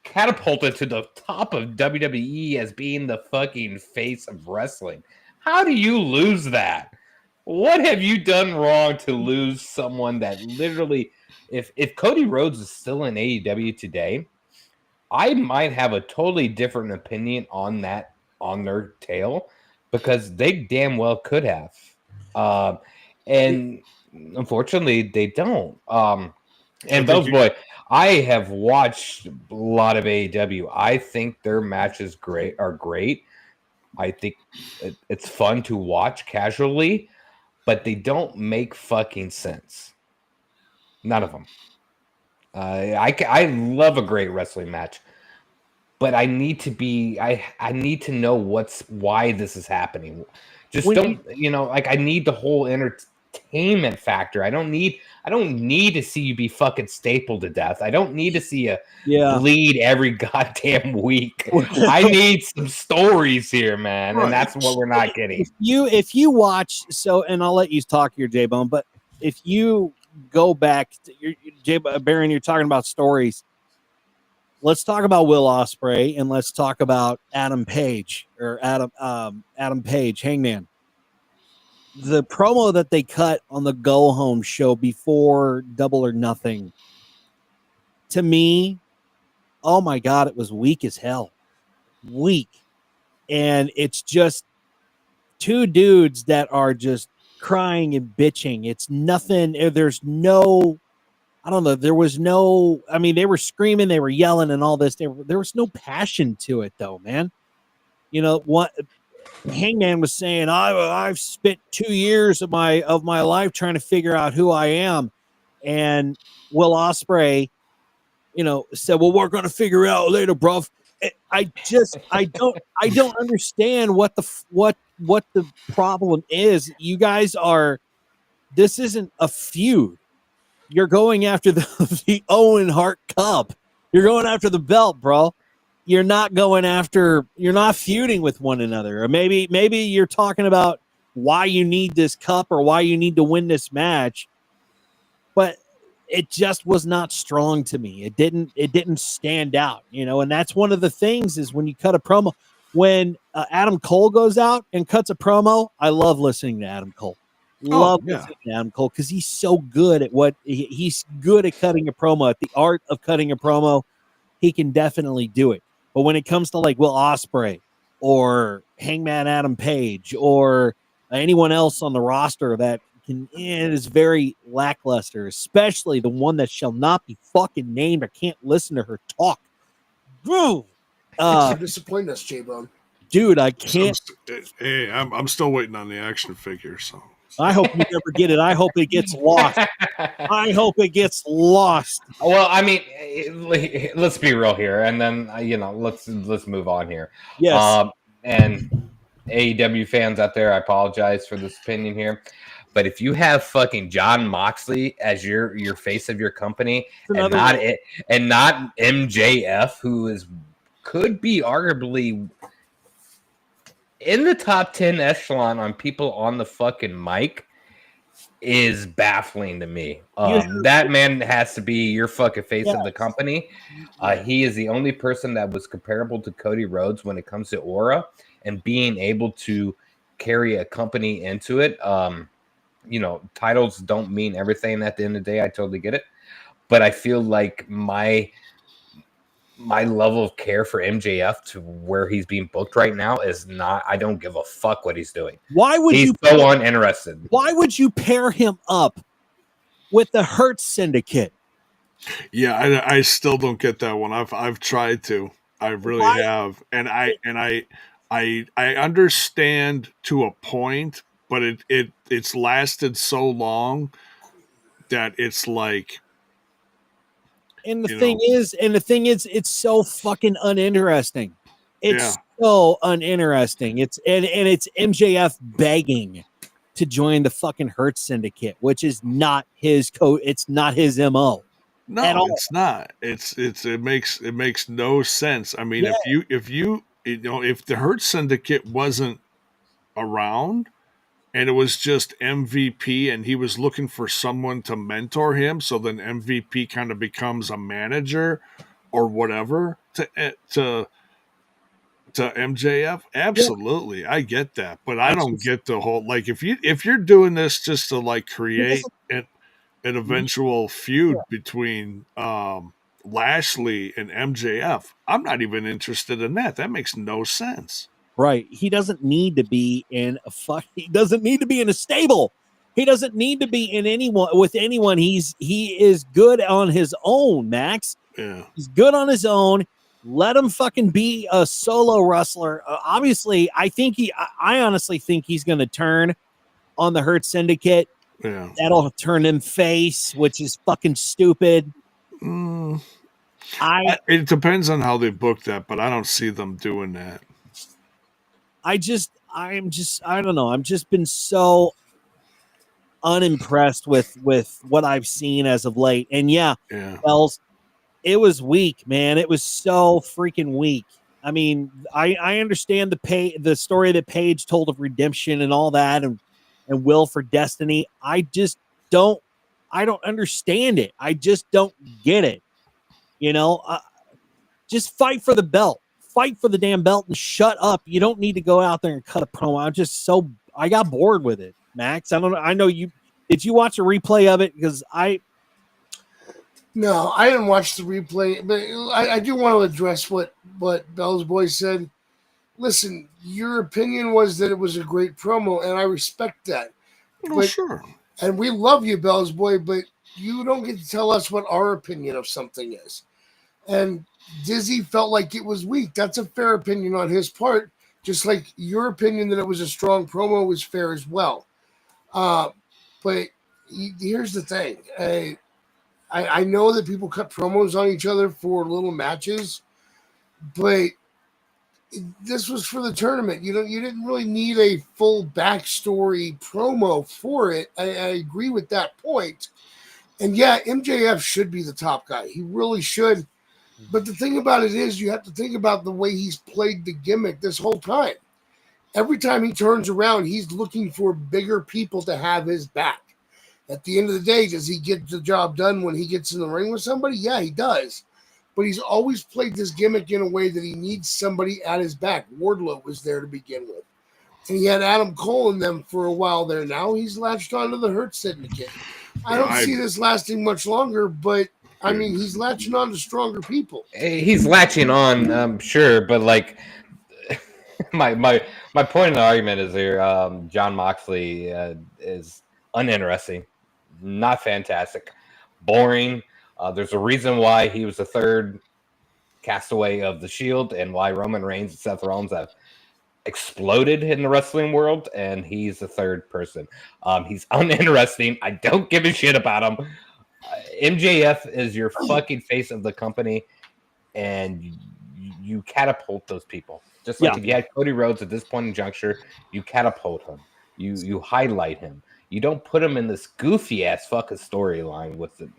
catapulted to the top of WWE as being the fucking face of wrestling? How do you lose that? What have you done wrong to lose someone that literally, if Cody Rhodes is still in AEW today, I might have a totally different opinion on their tail, because they damn well could have. And unfortunately, they don't. And Bell's Boy, I have watched a lot of AEW. I think their matches are great. I think it's fun to watch casually, but they don't make fucking sense. None of them. I love a great wrestling match, but I need to know why this is happening. Just I need the whole entertainment factor. I don't need to see you be fucking stapled to death. I don't need to see you bleed every goddamn week. I need some stories here, man, and that's what we're not getting. If you watch, and I'll let you talk here, J-Bone, but if you go back to Baron, you're talking about stories. Let's talk about Will Ospreay, and let's talk about Adam Page, Hangman. The promo that they cut on the Go Home show before Double or Nothing, to me, oh my God, it was weak as hell. Weak. And it's just two dudes that are just crying and bitching. It's nothing. There's no, I don't know. There was no, I mean, they were screaming, they were yelling and all this. There was no passion to it though, man. what Hangman was saying, I've spent 2 years of my life trying to figure out who I am, and Will Ospreay, said, well, we're going to figure it out later, bruv. I don't understand what the problem is. You guys this isn't a feud. You're going after the Owen Hart Cup. You're going after the belt, bro. You're not feuding with one another. Or maybe you're talking about why you need this cup or why you need to win this match. But it just was not strong to me. It didn't stand out, and that's one of the things is when you cut a promo, when Adam Cole goes out and cuts a promo, I love listening to Adam Cole. Listening to Adam Cole because he's so good at he's good at cutting a promo, at the art of cutting a promo. He can definitely do it. But when it comes to like Will Ospreay or Hangman Adam Page or anyone else on the roster that it is very lackluster, especially the one that shall not be fucking named. I can't listen to her talk. Bro, you're disappointing us, J-Bone. Dude, I can't. I'm still waiting on the action figure, so I hope you never get it. I hope it gets lost. I hope it gets lost. Well, I mean, let's be real here, and then let's move on here. Yes. And AEW fans out there, I apologize for this opinion here, but if you have fucking John Moxley as your face of your company, and not MJF, who could be arguably in the top 10 echelon on people on the fucking mic, is baffling to me. That man has to be your fucking face of the company. He is the only person that was comparable to Cody Rhodes when it comes to aura and being able to carry a company into it. Titles don't mean everything at the end of the day. I totally get it. But I feel like my level of care for MJF to where he's being booked right now is not. I don't give a fuck what he's doing. He's so uninterested. Why would you pair him up with the Hurt Syndicate? Yeah, I still don't get that one. I've tried to. I really have, and I understand to a point, but it's lasted so long that it's like. And the thing is, it's so fucking uninteresting. It's so uninteresting. It's MJF begging to join the fucking Hurt Syndicate, which is not his it's not his MO. No, it's not. It makes no sense. I mean, if the Hurt Syndicate wasn't around, and it was just MVP, and he was looking for someone to mentor him, so then MVP kind of becomes a manager or whatever to MJF. Absolutely, I get that, but I don't get the whole if you're doing this just to like create an eventual feud between Lashley and MJF, I'm not even interested in that. That makes no sense. Right. He doesn't need to be in he doesn't need to be in a stable. He doesn't need to be in with anyone. He is good on his own, Max. Yeah. He's good on his own. Let him fucking be a solo wrestler. Obviously, I honestly think he's going to turn on the Hurt Syndicate. Yeah. That'll turn him face, which is fucking stupid. It depends on how they book that, but I don't see them doing that. I don't know. I'm just been so unimpressed with what I've seen as of late. And Bells, it was weak, man. It was so freaking weak. I mean, I understand the story that Paige told of redemption and all that, and will for destiny. I don't understand it. I just don't get it. Just fight for the belt. Fight for the damn belt and shut up. You don't need to go out there and cut a promo. I got bored with it, Max. I don't know. I know you. Did you watch a replay of it? Because No, I didn't watch the replay, but I do want to address what Bell's boy said. Listen, your opinion was that it was a great promo, and I respect that. Oh, sure. And we love you, Bell's boy, but you don't get to tell us what our opinion of something is. And Dizzy felt like it was weak. That's a fair opinion on his part. Just like your opinion that it was a strong promo was fair as well. But here's the thing. I know that people cut promos on each other for little matches, but this was for the tournament. You didn't really need a full backstory promo for it. I agree with that point. And yeah, MJF should be the top guy. He really should. But the thing about it is you have to think about the way he's played the gimmick this whole time. Every time he turns around, he's looking for bigger people to have his back. At the end of the day, does he get the job done when he gets in the ring with somebody? Yeah, he does. But he's always played this gimmick in a way that he needs somebody at his back. Wardlow was there to begin with. And he had Adam Cole in them for a while there. Now he's latched onto the Hurt Syndicate. I don't see this lasting much longer, but I mean, he's latching on to stronger people. He's latching on, sure, but like my point in the argument is here. John Moxley is uninteresting, not fantastic, boring. There's a reason why he was the third castaway of the Shield, and why Roman Reigns and Seth Rollins have exploded in the wrestling world, and he's the third person. He's uninteresting. I don't give a shit about him. MJF is your fucking face of the company, and you catapult those people. Just like if you had Cody Rhodes at this point in juncture, you catapult him. You highlight him. You don't put him in this goofy ass fucking storyline with the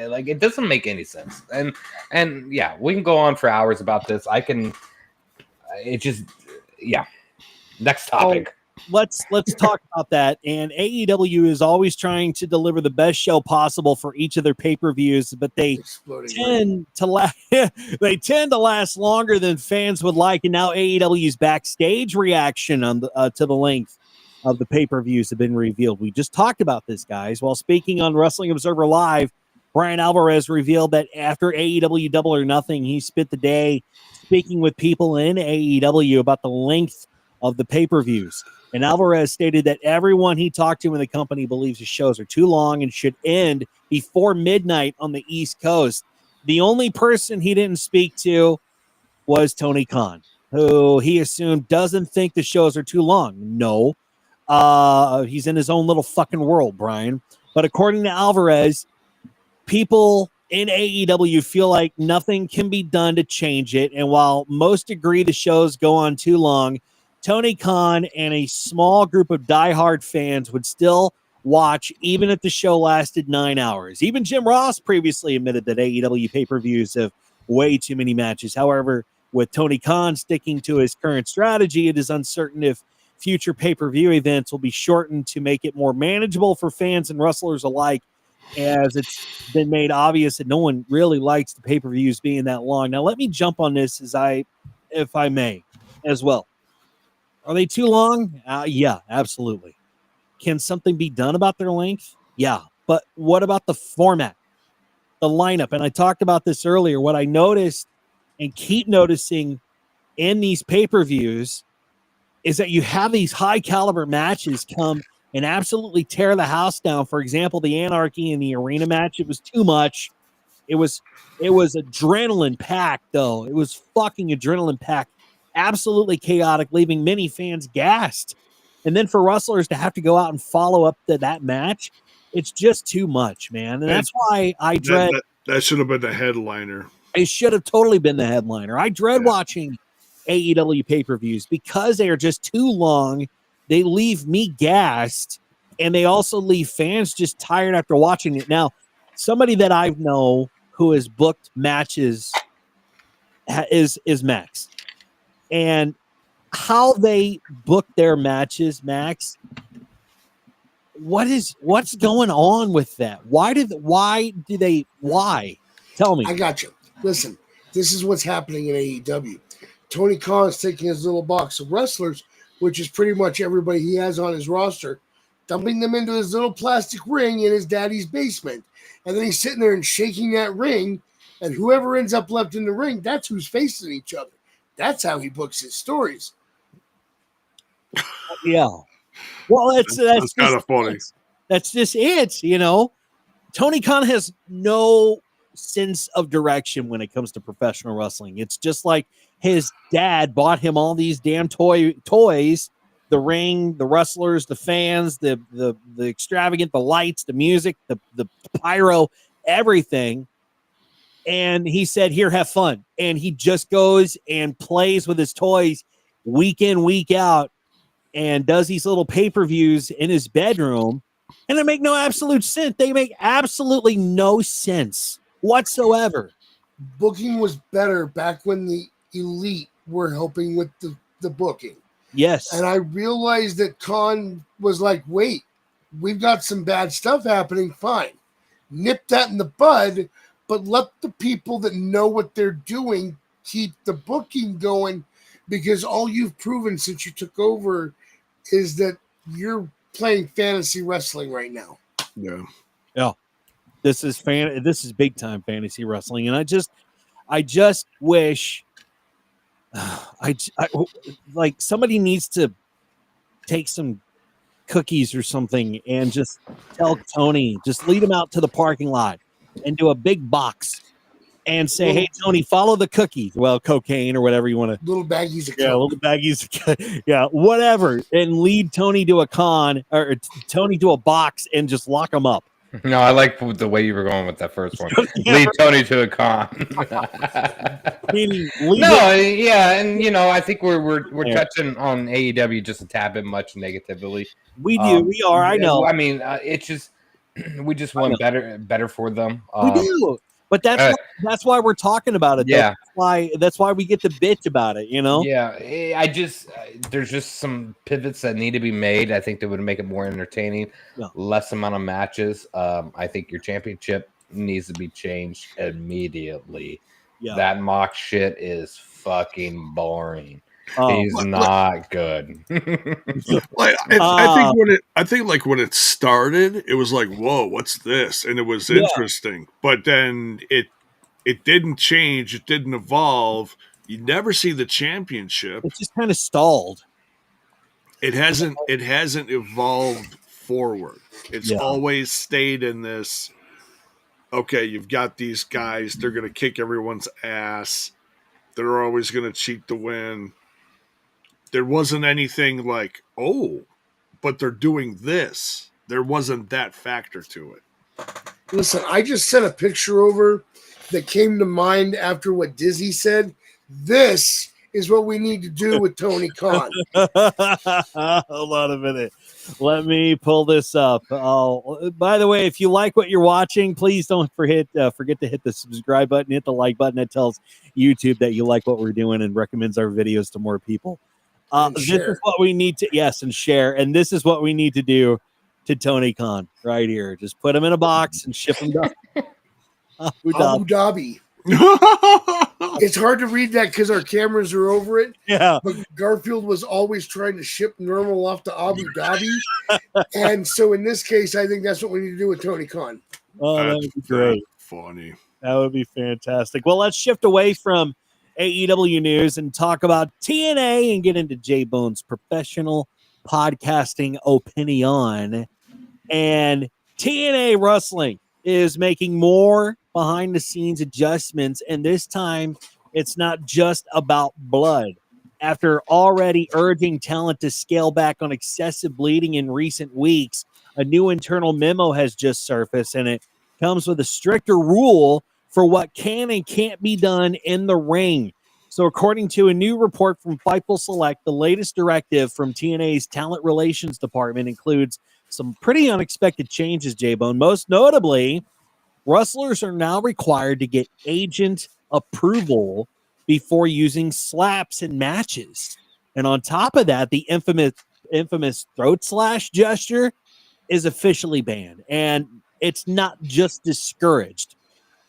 like. It doesn't make any sense. And yeah, we can go on for hours about this. I can. It just Next topic. Let's talk about that. And AEW is always trying to deliver the best show possible for each of their pay-per-views, but they tend to last longer than fans would like. And now AEW's backstage reaction on to the length of the pay-per-views have been revealed. We just talked about this, guys. While speaking on Wrestling Observer Live, Brian Alvarez revealed that after AEW Double or Nothing, he spent the day speaking with people in AEW about the length of the pay-per-views. And Alvarez stated that everyone he talked to in the company believes the shows are too long and should end before midnight on the East Coast. The only person he didn't speak to was Tony Khan, who he assumed doesn't think the shows are too long. No, he's in his own little fucking world, Brian. But according to Alvarez, people in AEW feel like nothing can be done to change it. And while most agree the shows go on too long, Tony Khan and a small group of diehard fans would still watch even if the show lasted 9 hours. Even Jim Ross previously admitted that AEW pay-per-views have way too many matches. However, with Tony Khan sticking to his current strategy, it is uncertain if future pay-per-view events will be shortened to make it more manageable for fans and wrestlers alike, as it's been made obvious that no one really likes the pay-per-views being that long. Now, let me jump on this if I may, as well. Are they too long? Yeah, absolutely. Can something be done about their length? Yeah. But what about the format, the lineup? And I talked about this earlier. What I noticed and keep noticing in these pay-per-views is that you have these high-caliber matches come and absolutely tear the house down. For example, the Anarchy in the arena match, it was too much. It was adrenaline-packed, though. It was fucking adrenaline-packed. Absolutely chaotic, leaving many fans gassed. And then for wrestlers to have to go out and follow up to that match, it's just too much, man. And that's why I dread... That should have been the headliner. It should have totally been the headliner. I dread watching AEW pay-per-views because they are just too long. They leave me gassed, and they also leave fans just tired after watching it. Now, somebody that I know who has booked matches is Max. And how they book their matches, Max, what's going on with that? Why? Tell me. I got you. Listen, this is what's happening in AEW. Tony Khan is taking his little box of wrestlers, which is pretty much everybody he has on his roster, dumping them into his little plastic ring in his daddy's basement. And then he's sitting there and shaking that ring, and whoever ends up left in the ring, that's who's facing each other. That's how he books his stories. Yeah. Well, that's kind of funny. That's just it, you know. Tony Khan has no sense of direction when it comes to professional wrestling. It's just like his dad bought him all these damn toys, the ring, the wrestlers, the fans, the extravagant, the lights, the music, the pyro, everything. And he said, here, have fun. And he just goes and plays with his toys week in, week out, and does these little pay-per-views in his bedroom. And they make no absolute sense. They make absolutely no sense whatsoever. Booking was better back when the Elite were helping with the booking. Yes. And I realized that Khan was like, wait, we've got some bad stuff happening. Fine. Nip that in the bud, but let the people that know what they're doing keep the booking going, because all you've proven since you took over is that you're playing fantasy wrestling right now. Yeah. Yeah. This is big time fantasy wrestling. And I just wish I like somebody needs to take some cookies or something and just tell Tony, just lead him out to the parking lot and do a big box and say, hey, Tony, follow the cookies. Well, cocaine or whatever you want to. Little baggies of Yeah, coke. little baggies. Yeah, whatever. And lead Tony to a con or Tony to a box and just lock him up. No, I like the way you were going with that first one. Lead Tony to a con. And I think we're touching on AEW just a tad bit much negatively. We do. We are. I know. I mean, it's just we just want better for them. We do. But that's why we're talking about it. Yeah. That's why we get to bitch about it, Yeah. There's just some pivots that need to be made. I think that would make it more entertaining. Yeah. Less amount of matches. I think your championship needs to be changed immediately. Yeah. That mock shit is fucking boring. He's not good. I think when it started, it was like, whoa, what's this? And it was interesting. But then it didn't change, it didn't evolve. You never see the championship. It's just kind of stalled. It hasn't evolved forward. It's always stayed in this, okay, you've got these guys, they're gonna kick everyone's ass. They're always gonna cheat to win. There wasn't anything like, oh, but they're doing this. There wasn't that factor to it. Listen, I just sent a picture over that came to mind after what Dizzy said. This is what we need to do with Tony Khan. Hold on a minute. Let me pull this up. Oh, by the way, if you like what you're watching, please don't forget to hit the subscribe button, hit the like button. That tells YouTube that you like what we're doing and recommends our videos to more people. This is what we need to, and share. And this is what we need to do to Tony Khan right here. Just put him in a box and ship him to Abu Dhabi. It's hard to read that because our cameras are over it. Yeah. But Garfield was always trying to ship Normal off to Abu Dhabi. And so in this case, I think that's what we need to do with Tony Khan. Oh, that would be great. Funny. That would be fantastic. Well, let's shift away from AEW news and talk about TNA and get into J-Bone's professional podcasting opinion. And TNA Wrestling is making more behind-the-scenes adjustments, and this time it's not just about blood. After already urging talent to scale back on excessive bleeding in recent weeks, a new internal memo has just surfaced, and it comes with a stricter rule for what can and can't be done in the ring. So according to a new report from Fightful Select, the latest directive from TNA's Talent Relations Department includes some pretty unexpected changes, J-Bone. Most notably, wrestlers are now required to get agent approval before using slaps in matches. And on top of that, the infamous throat slash gesture is officially banned. And it's not just discouraged.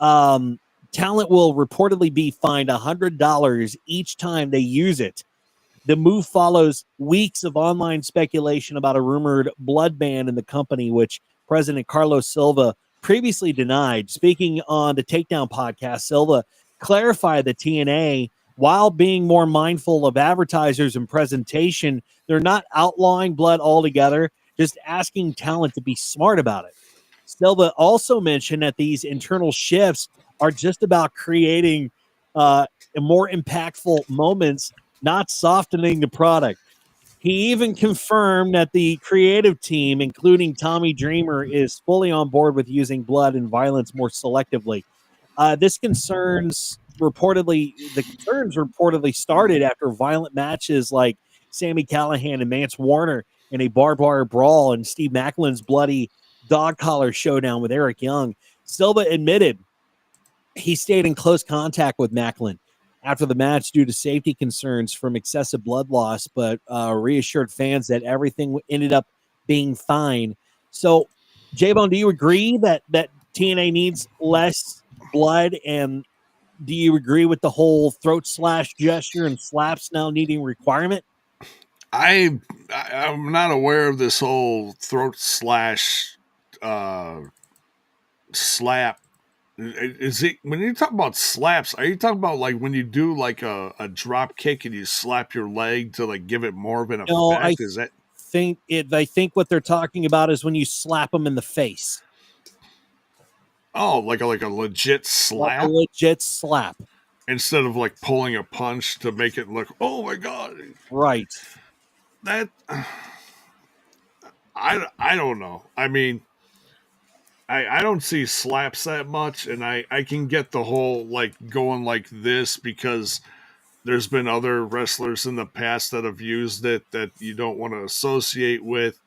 Talent will reportedly be fined $100 each time they use it. The move follows weeks of online speculation about a rumored blood ban in the company, which President Carlos Silva previously denied. Speaking on the Takedown podcast, Silva clarified that TNA, while being more mindful of advertisers and presentation, they're not outlawing blood altogether, just asking talent to be smart about it. Silva also mentioned that these internal shifts are just about creating more impactful moments, not softening the product. He even confirmed that the creative team, including Tommy Dreamer, is fully on board with using blood and violence more selectively. The concerns reportedly started after violent matches like Sami Callihan and Mance Warner in a barbed wire brawl and Steve Maclin's bloody dog collar showdown with Eric Young. Silva admitted he stayed in close contact with Maclin after the match due to safety concerns from excessive blood loss, but reassured fans that everything ended up being fine. So, J-Bone, do you agree that TNA needs less blood, and do you agree with the whole throat slash gesture and slaps now needing requirement? I'm not aware of this whole throat slash slap. Is it when you talk about slaps? Are you talking about like when you do like a drop kick and you slap your leg to like give it more of an No, I effect? Is that think what they're talking about is when you slap them in the face, like a legit like a slap legit slap. instead of like pulling a punch to make it look? Oh my god! Right. That I don't know. I mean, I don't see slaps that much, and I can get the whole like going like this because there's been other wrestlers in the past that have used it that you don't want to associate with,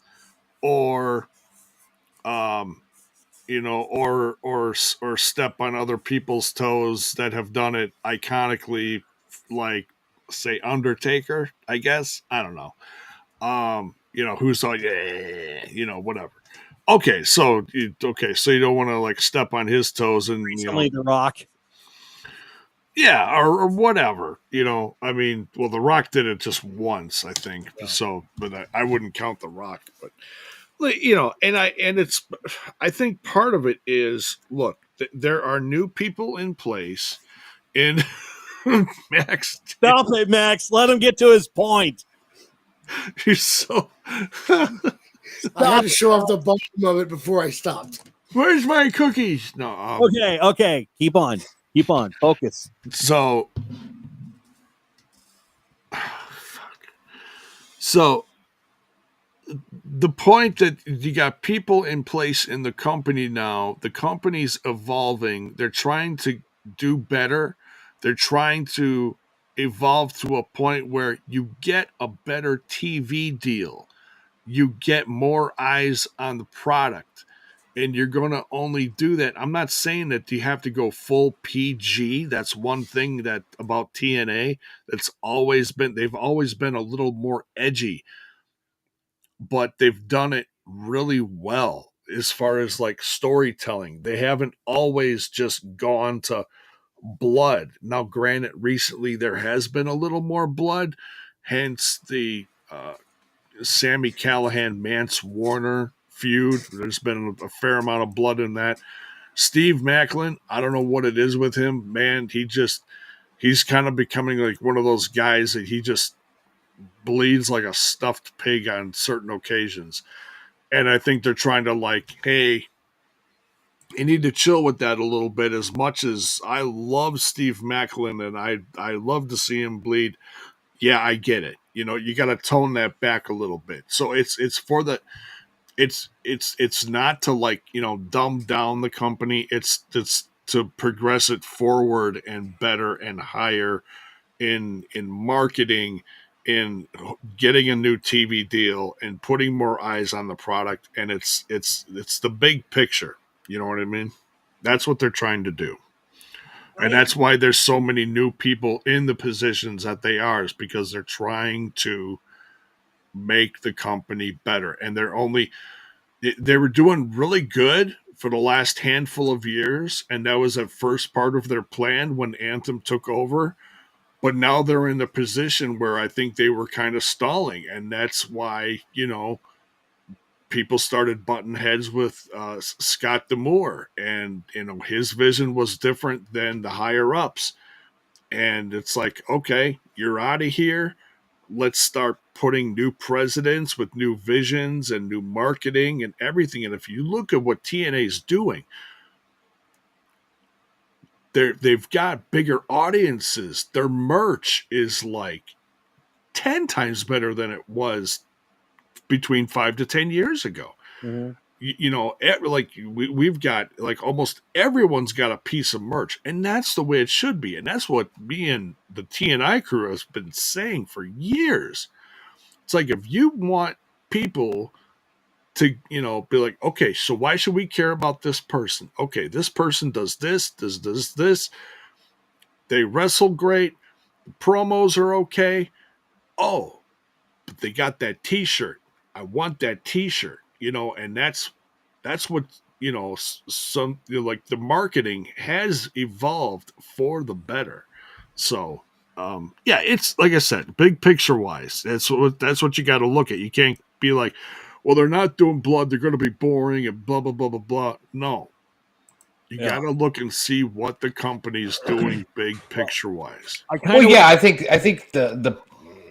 or or step on other people's toes that have done it iconically, like say Undertaker. I guess I don't know. Who's like whatever. So you don't want to like step on his toes and Recently, The Rock. yeah, or whatever. I mean, well, The Rock did it just once, I think. Yeah. So, but I wouldn't count The Rock. But I think part of it is look, there are new people in place. In Max, stop it, Max. Let him get to his point. You're so. I had to show off the bottom of it before I stopped. Where's my cookies? No. Okay. Keep on. Focus. So, so the point that you got people in place in the company now, the company's evolving. They're trying to do better. They're trying to evolve to a point where you get a better TV deal. You get more eyes on the product, and you're going to only do that. I'm not saying that you have to go full PG. That's one thing that about TNA that's always been, they've always been a little more edgy, but they've done it really well as far as like storytelling. They haven't always just gone to blood. Now, granted, recently there has been a little more blood, hence the Sami Callihan, Mance Warner feud. There's been a fair amount of blood in that. Steve Maclin, I don't know what it is with him. Man, he's kind of becoming like one of those guys that he just bleeds like a stuffed pig on certain occasions. And I think they're trying to like, hey, you need to chill with that a little bit. As much as I love Steve Maclin and I love to see him bleed, yeah, I get it. You got to tone that back a little bit. So it's not to like, dumb down the company. It's to progress it forward and better and higher in marketing, in getting a new TV deal and putting more eyes on the product. And it's the big picture. You know what I mean? That's what they're trying to do. And that's why there's so many new people in the positions that they are, is because they're trying to make the company better. And they were doing really good for the last handful of years. And that was the first part of their plan when Anthem took over. But now they're in the position where I think they were kind of stalling. And that's why, people started butting heads with Scott D'Amore, and his vision was different than the higher ups. And it's like, okay, you're out of here. Let's start putting new presidents with new visions and new marketing and everything. And if you look at what TNA is doing, they've got bigger audiences. Their merch is like 10 times better than it was between 5 to 10 years ago. Mm-hmm. Like we've got like almost everyone's got a piece of merch, and that's the way it should be. And that's what me and the TNI crew has been saying for years. It's like, if you want people to, be like, okay, so why should we care about this person? Okay, this person does this. They wrestle great. The promos are okay. Oh, but they got that t-shirt. I want that t-shirt, and that's what, like the marketing has evolved for the better. So, it's like I said, big picture wise, that's what you got to look at. You can't be like, well, they're not doing blood, they're going to be boring and blah, blah, blah, blah, blah. No, you got to look and see what the company's doing big picture wise. I think the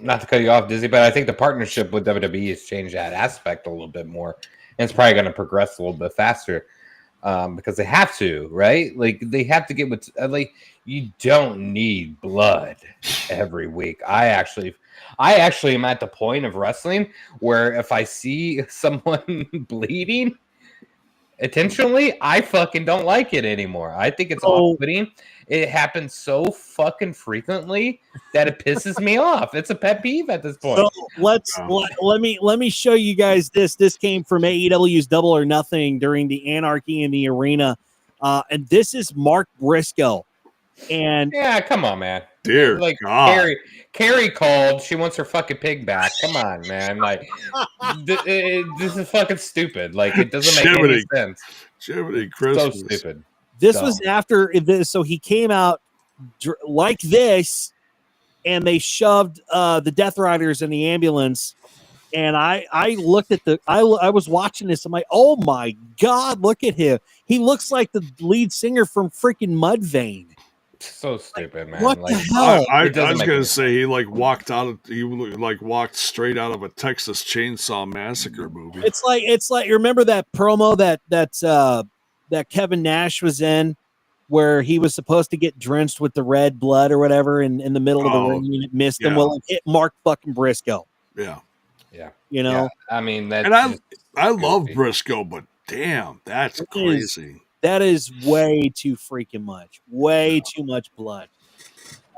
not to cut you off, Dizzy, but I think the partnership with WWE has changed that aspect a little bit more, and it's probably going to progress a little bit faster because they have to, right? Like they have to get like you don't need blood every week. I actually am at the point of wrestling where if I see someone bleeding intentionally, I fucking don't like it anymore. I think it's off-putting. It happens so fucking frequently that it pisses me off. It's a pet peeve at this point. So let me show you guys this. This came from AEW's Double or Nothing during the Anarchy in the Arena, and this is Mark Briscoe. And yeah, come on, man. Dear like God. Carrie called. She wants her fucking pig back. Come on, man. Like this is fucking stupid. Like it doesn't make any sense. Jiminy Christmas. So stupid. This was after this, so he came out like this, and they shoved the Death Riders in the ambulance. And I looked at I was watching this. I'm like, oh my God, look at him. He looks like the lead singer from freaking Mudvayne. So stupid, man. What the hell? I was gonna say he walked straight out of a Texas Chainsaw Massacre movie. It's like you remember that promo that Kevin Nash was in, where he was supposed to get drenched with the red blood or whatever in the middle of the ring, and it missed him. Well, it hit Mark fucking Briscoe. Yeah. Yeah. I mean that. And I love Briscoe, but damn, that's crazy. That is way too freaking much. Way too much blood.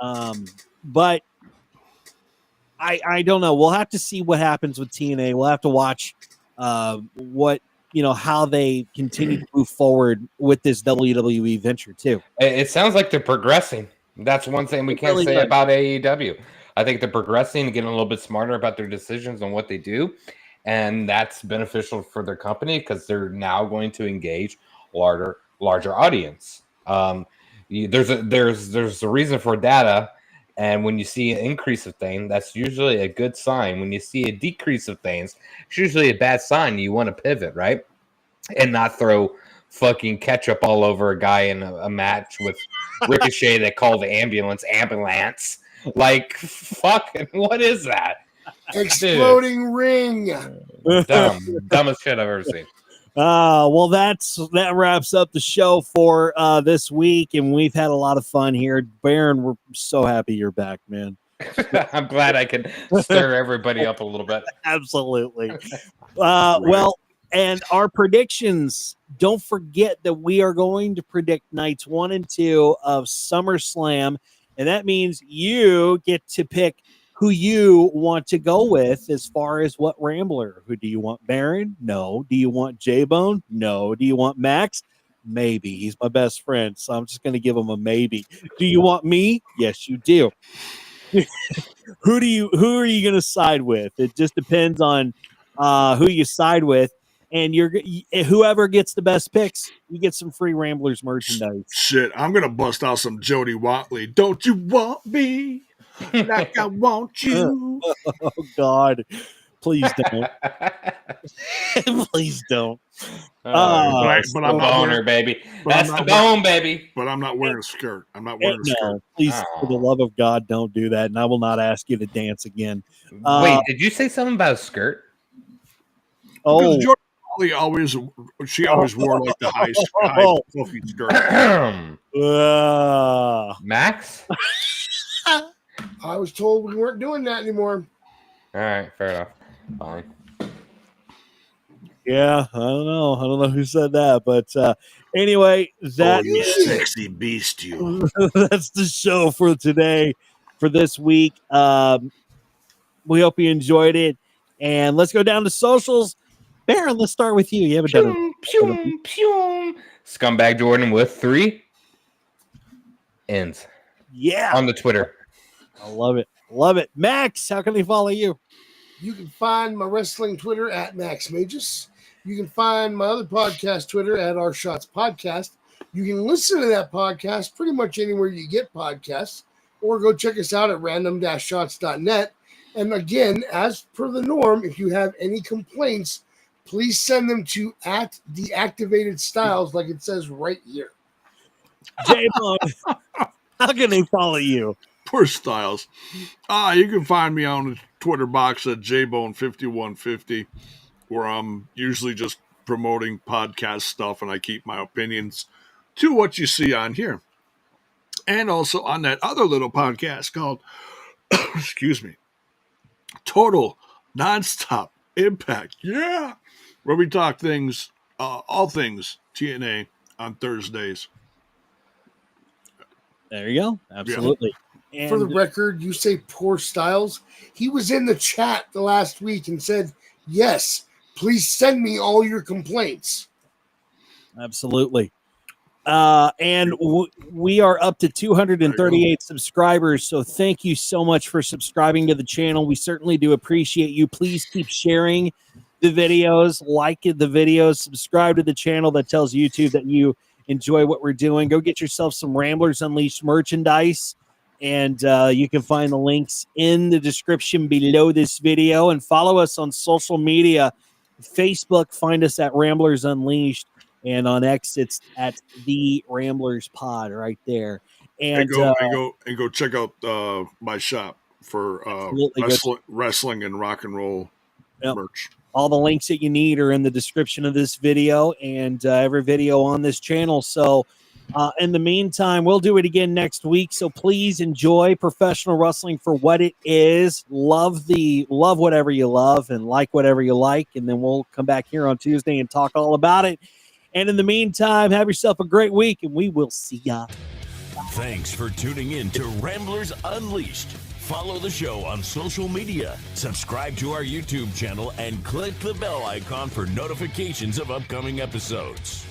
But I don't know. We'll have to see what happens with TNA. We'll have to watch how they continue to move forward with this WWE venture too. It sounds like they're progressing. That's one thing we can't say about AEW. I think they're progressing and getting a little bit smarter about their decisions on what they do. And that's beneficial for their company because they're now going to engage larger audience. There's a reason for data, and when you see an increase of things, that's usually a good sign. When you see a decrease of things, it's usually a bad sign. You want to pivot, right, and not throw fucking ketchup all over a guy in a match with Ricochet that called the ambulance. Like fucking what is that? Exploding ring. Dumbest shit I've ever seen. Well, that wraps up the show for this week, and we've had a lot of fun here. Baron, we're so happy you're back, man. I'm glad I can stir everybody up a little bit. Absolutely. Well, and our predictions, don't forget that we are going to predict nights 1 and 2 of SummerSlam, and that means you get to pick who you want to go with as far as what Rambler. Who do you want? Baron? No. Do you want J-Bone? No. Do you want Max? Maybe. He's my best friend, so I'm just going to give him a maybe. Do you want me? Yes, you do. Who are you going to side with? It just depends on who you side with, and whoever gets the best picks, you get some free Ramblers merchandise. Shit, I'm going to bust out some Jody Watley. Don't you want me? Like I want you. Oh God, please don't. Please don't. But I'm not boner, baby. That's the bone, baby. But I'm not wearing a skirt. I'm not wearing a skirt. Please, for the love of God, don't do that, and I will not ask you to dance again. Wait, did you say something about a skirt? Oh, Jody Holly always wore like the high fluffy skirt. Max? I was told we weren't doing that anymore. All right, fair enough. Fine. Yeah, I don't know who said that, but anyway, that you is Sexy beast, you. that's the show for today, for this week. We hope you enjoyed it, and let's go down to socials. Baron, let's start with you. You haven't done it. Pew, pew. Scumbag Jordan with 3 ends. Yeah, On the Twitter. I love it. Love it. Max, how can they follow you? You can find my wrestling Twitter at Max Magius. You can find my other podcast Twitter at Our Shots Podcast. You can listen to that podcast pretty much anywhere you get podcasts, or go check us out at random-shots.net. And again, as per the norm, if you have any complaints, please send them to at Deactivated Styles, like it says right here. J-Bone, how can they follow you? Poor Styles. You can find me on the Twitter box at jbone5150, where I'm usually just promoting podcast stuff, and I keep my opinions to what you see on here. And also on that other little podcast called, excuse me, Total Nonstop Impact. Yeah. Where we talk things, all things TNA on Thursdays. There you go. Absolutely. And For the record, you say poor Styles. He was in the chat the last week and said, yes, please send me all your complaints. Absolutely. And we are up to 238 subscribers. So thank you so much for subscribing to the channel. We certainly do appreciate you. Please keep sharing the videos, like the videos, subscribe to the channel. That tells YouTube that you enjoy what we're doing. Go get yourself some Ramblers Unleashed merchandise. And you can find the links in the description below this video. And follow us on social media. Facebook, find us at Ramblers Unleashed. And on X, it's at the Ramblers Pod right there. And go check out my shop for wrestling and rock and roll merch. All the links that you need are in the description of this video and every video on this channel. So in the meantime, we'll do it again next week. So please enjoy professional wrestling for what it is. Love whatever you love and like whatever you like. And then we'll come back here on Tuesday and talk all about it. And in the meantime, have yourself a great week, and we will see ya. Thanks for tuning in to Ramblers Unleashed. Follow the show on social media, subscribe to our YouTube channel, and click the bell icon for notifications of upcoming episodes.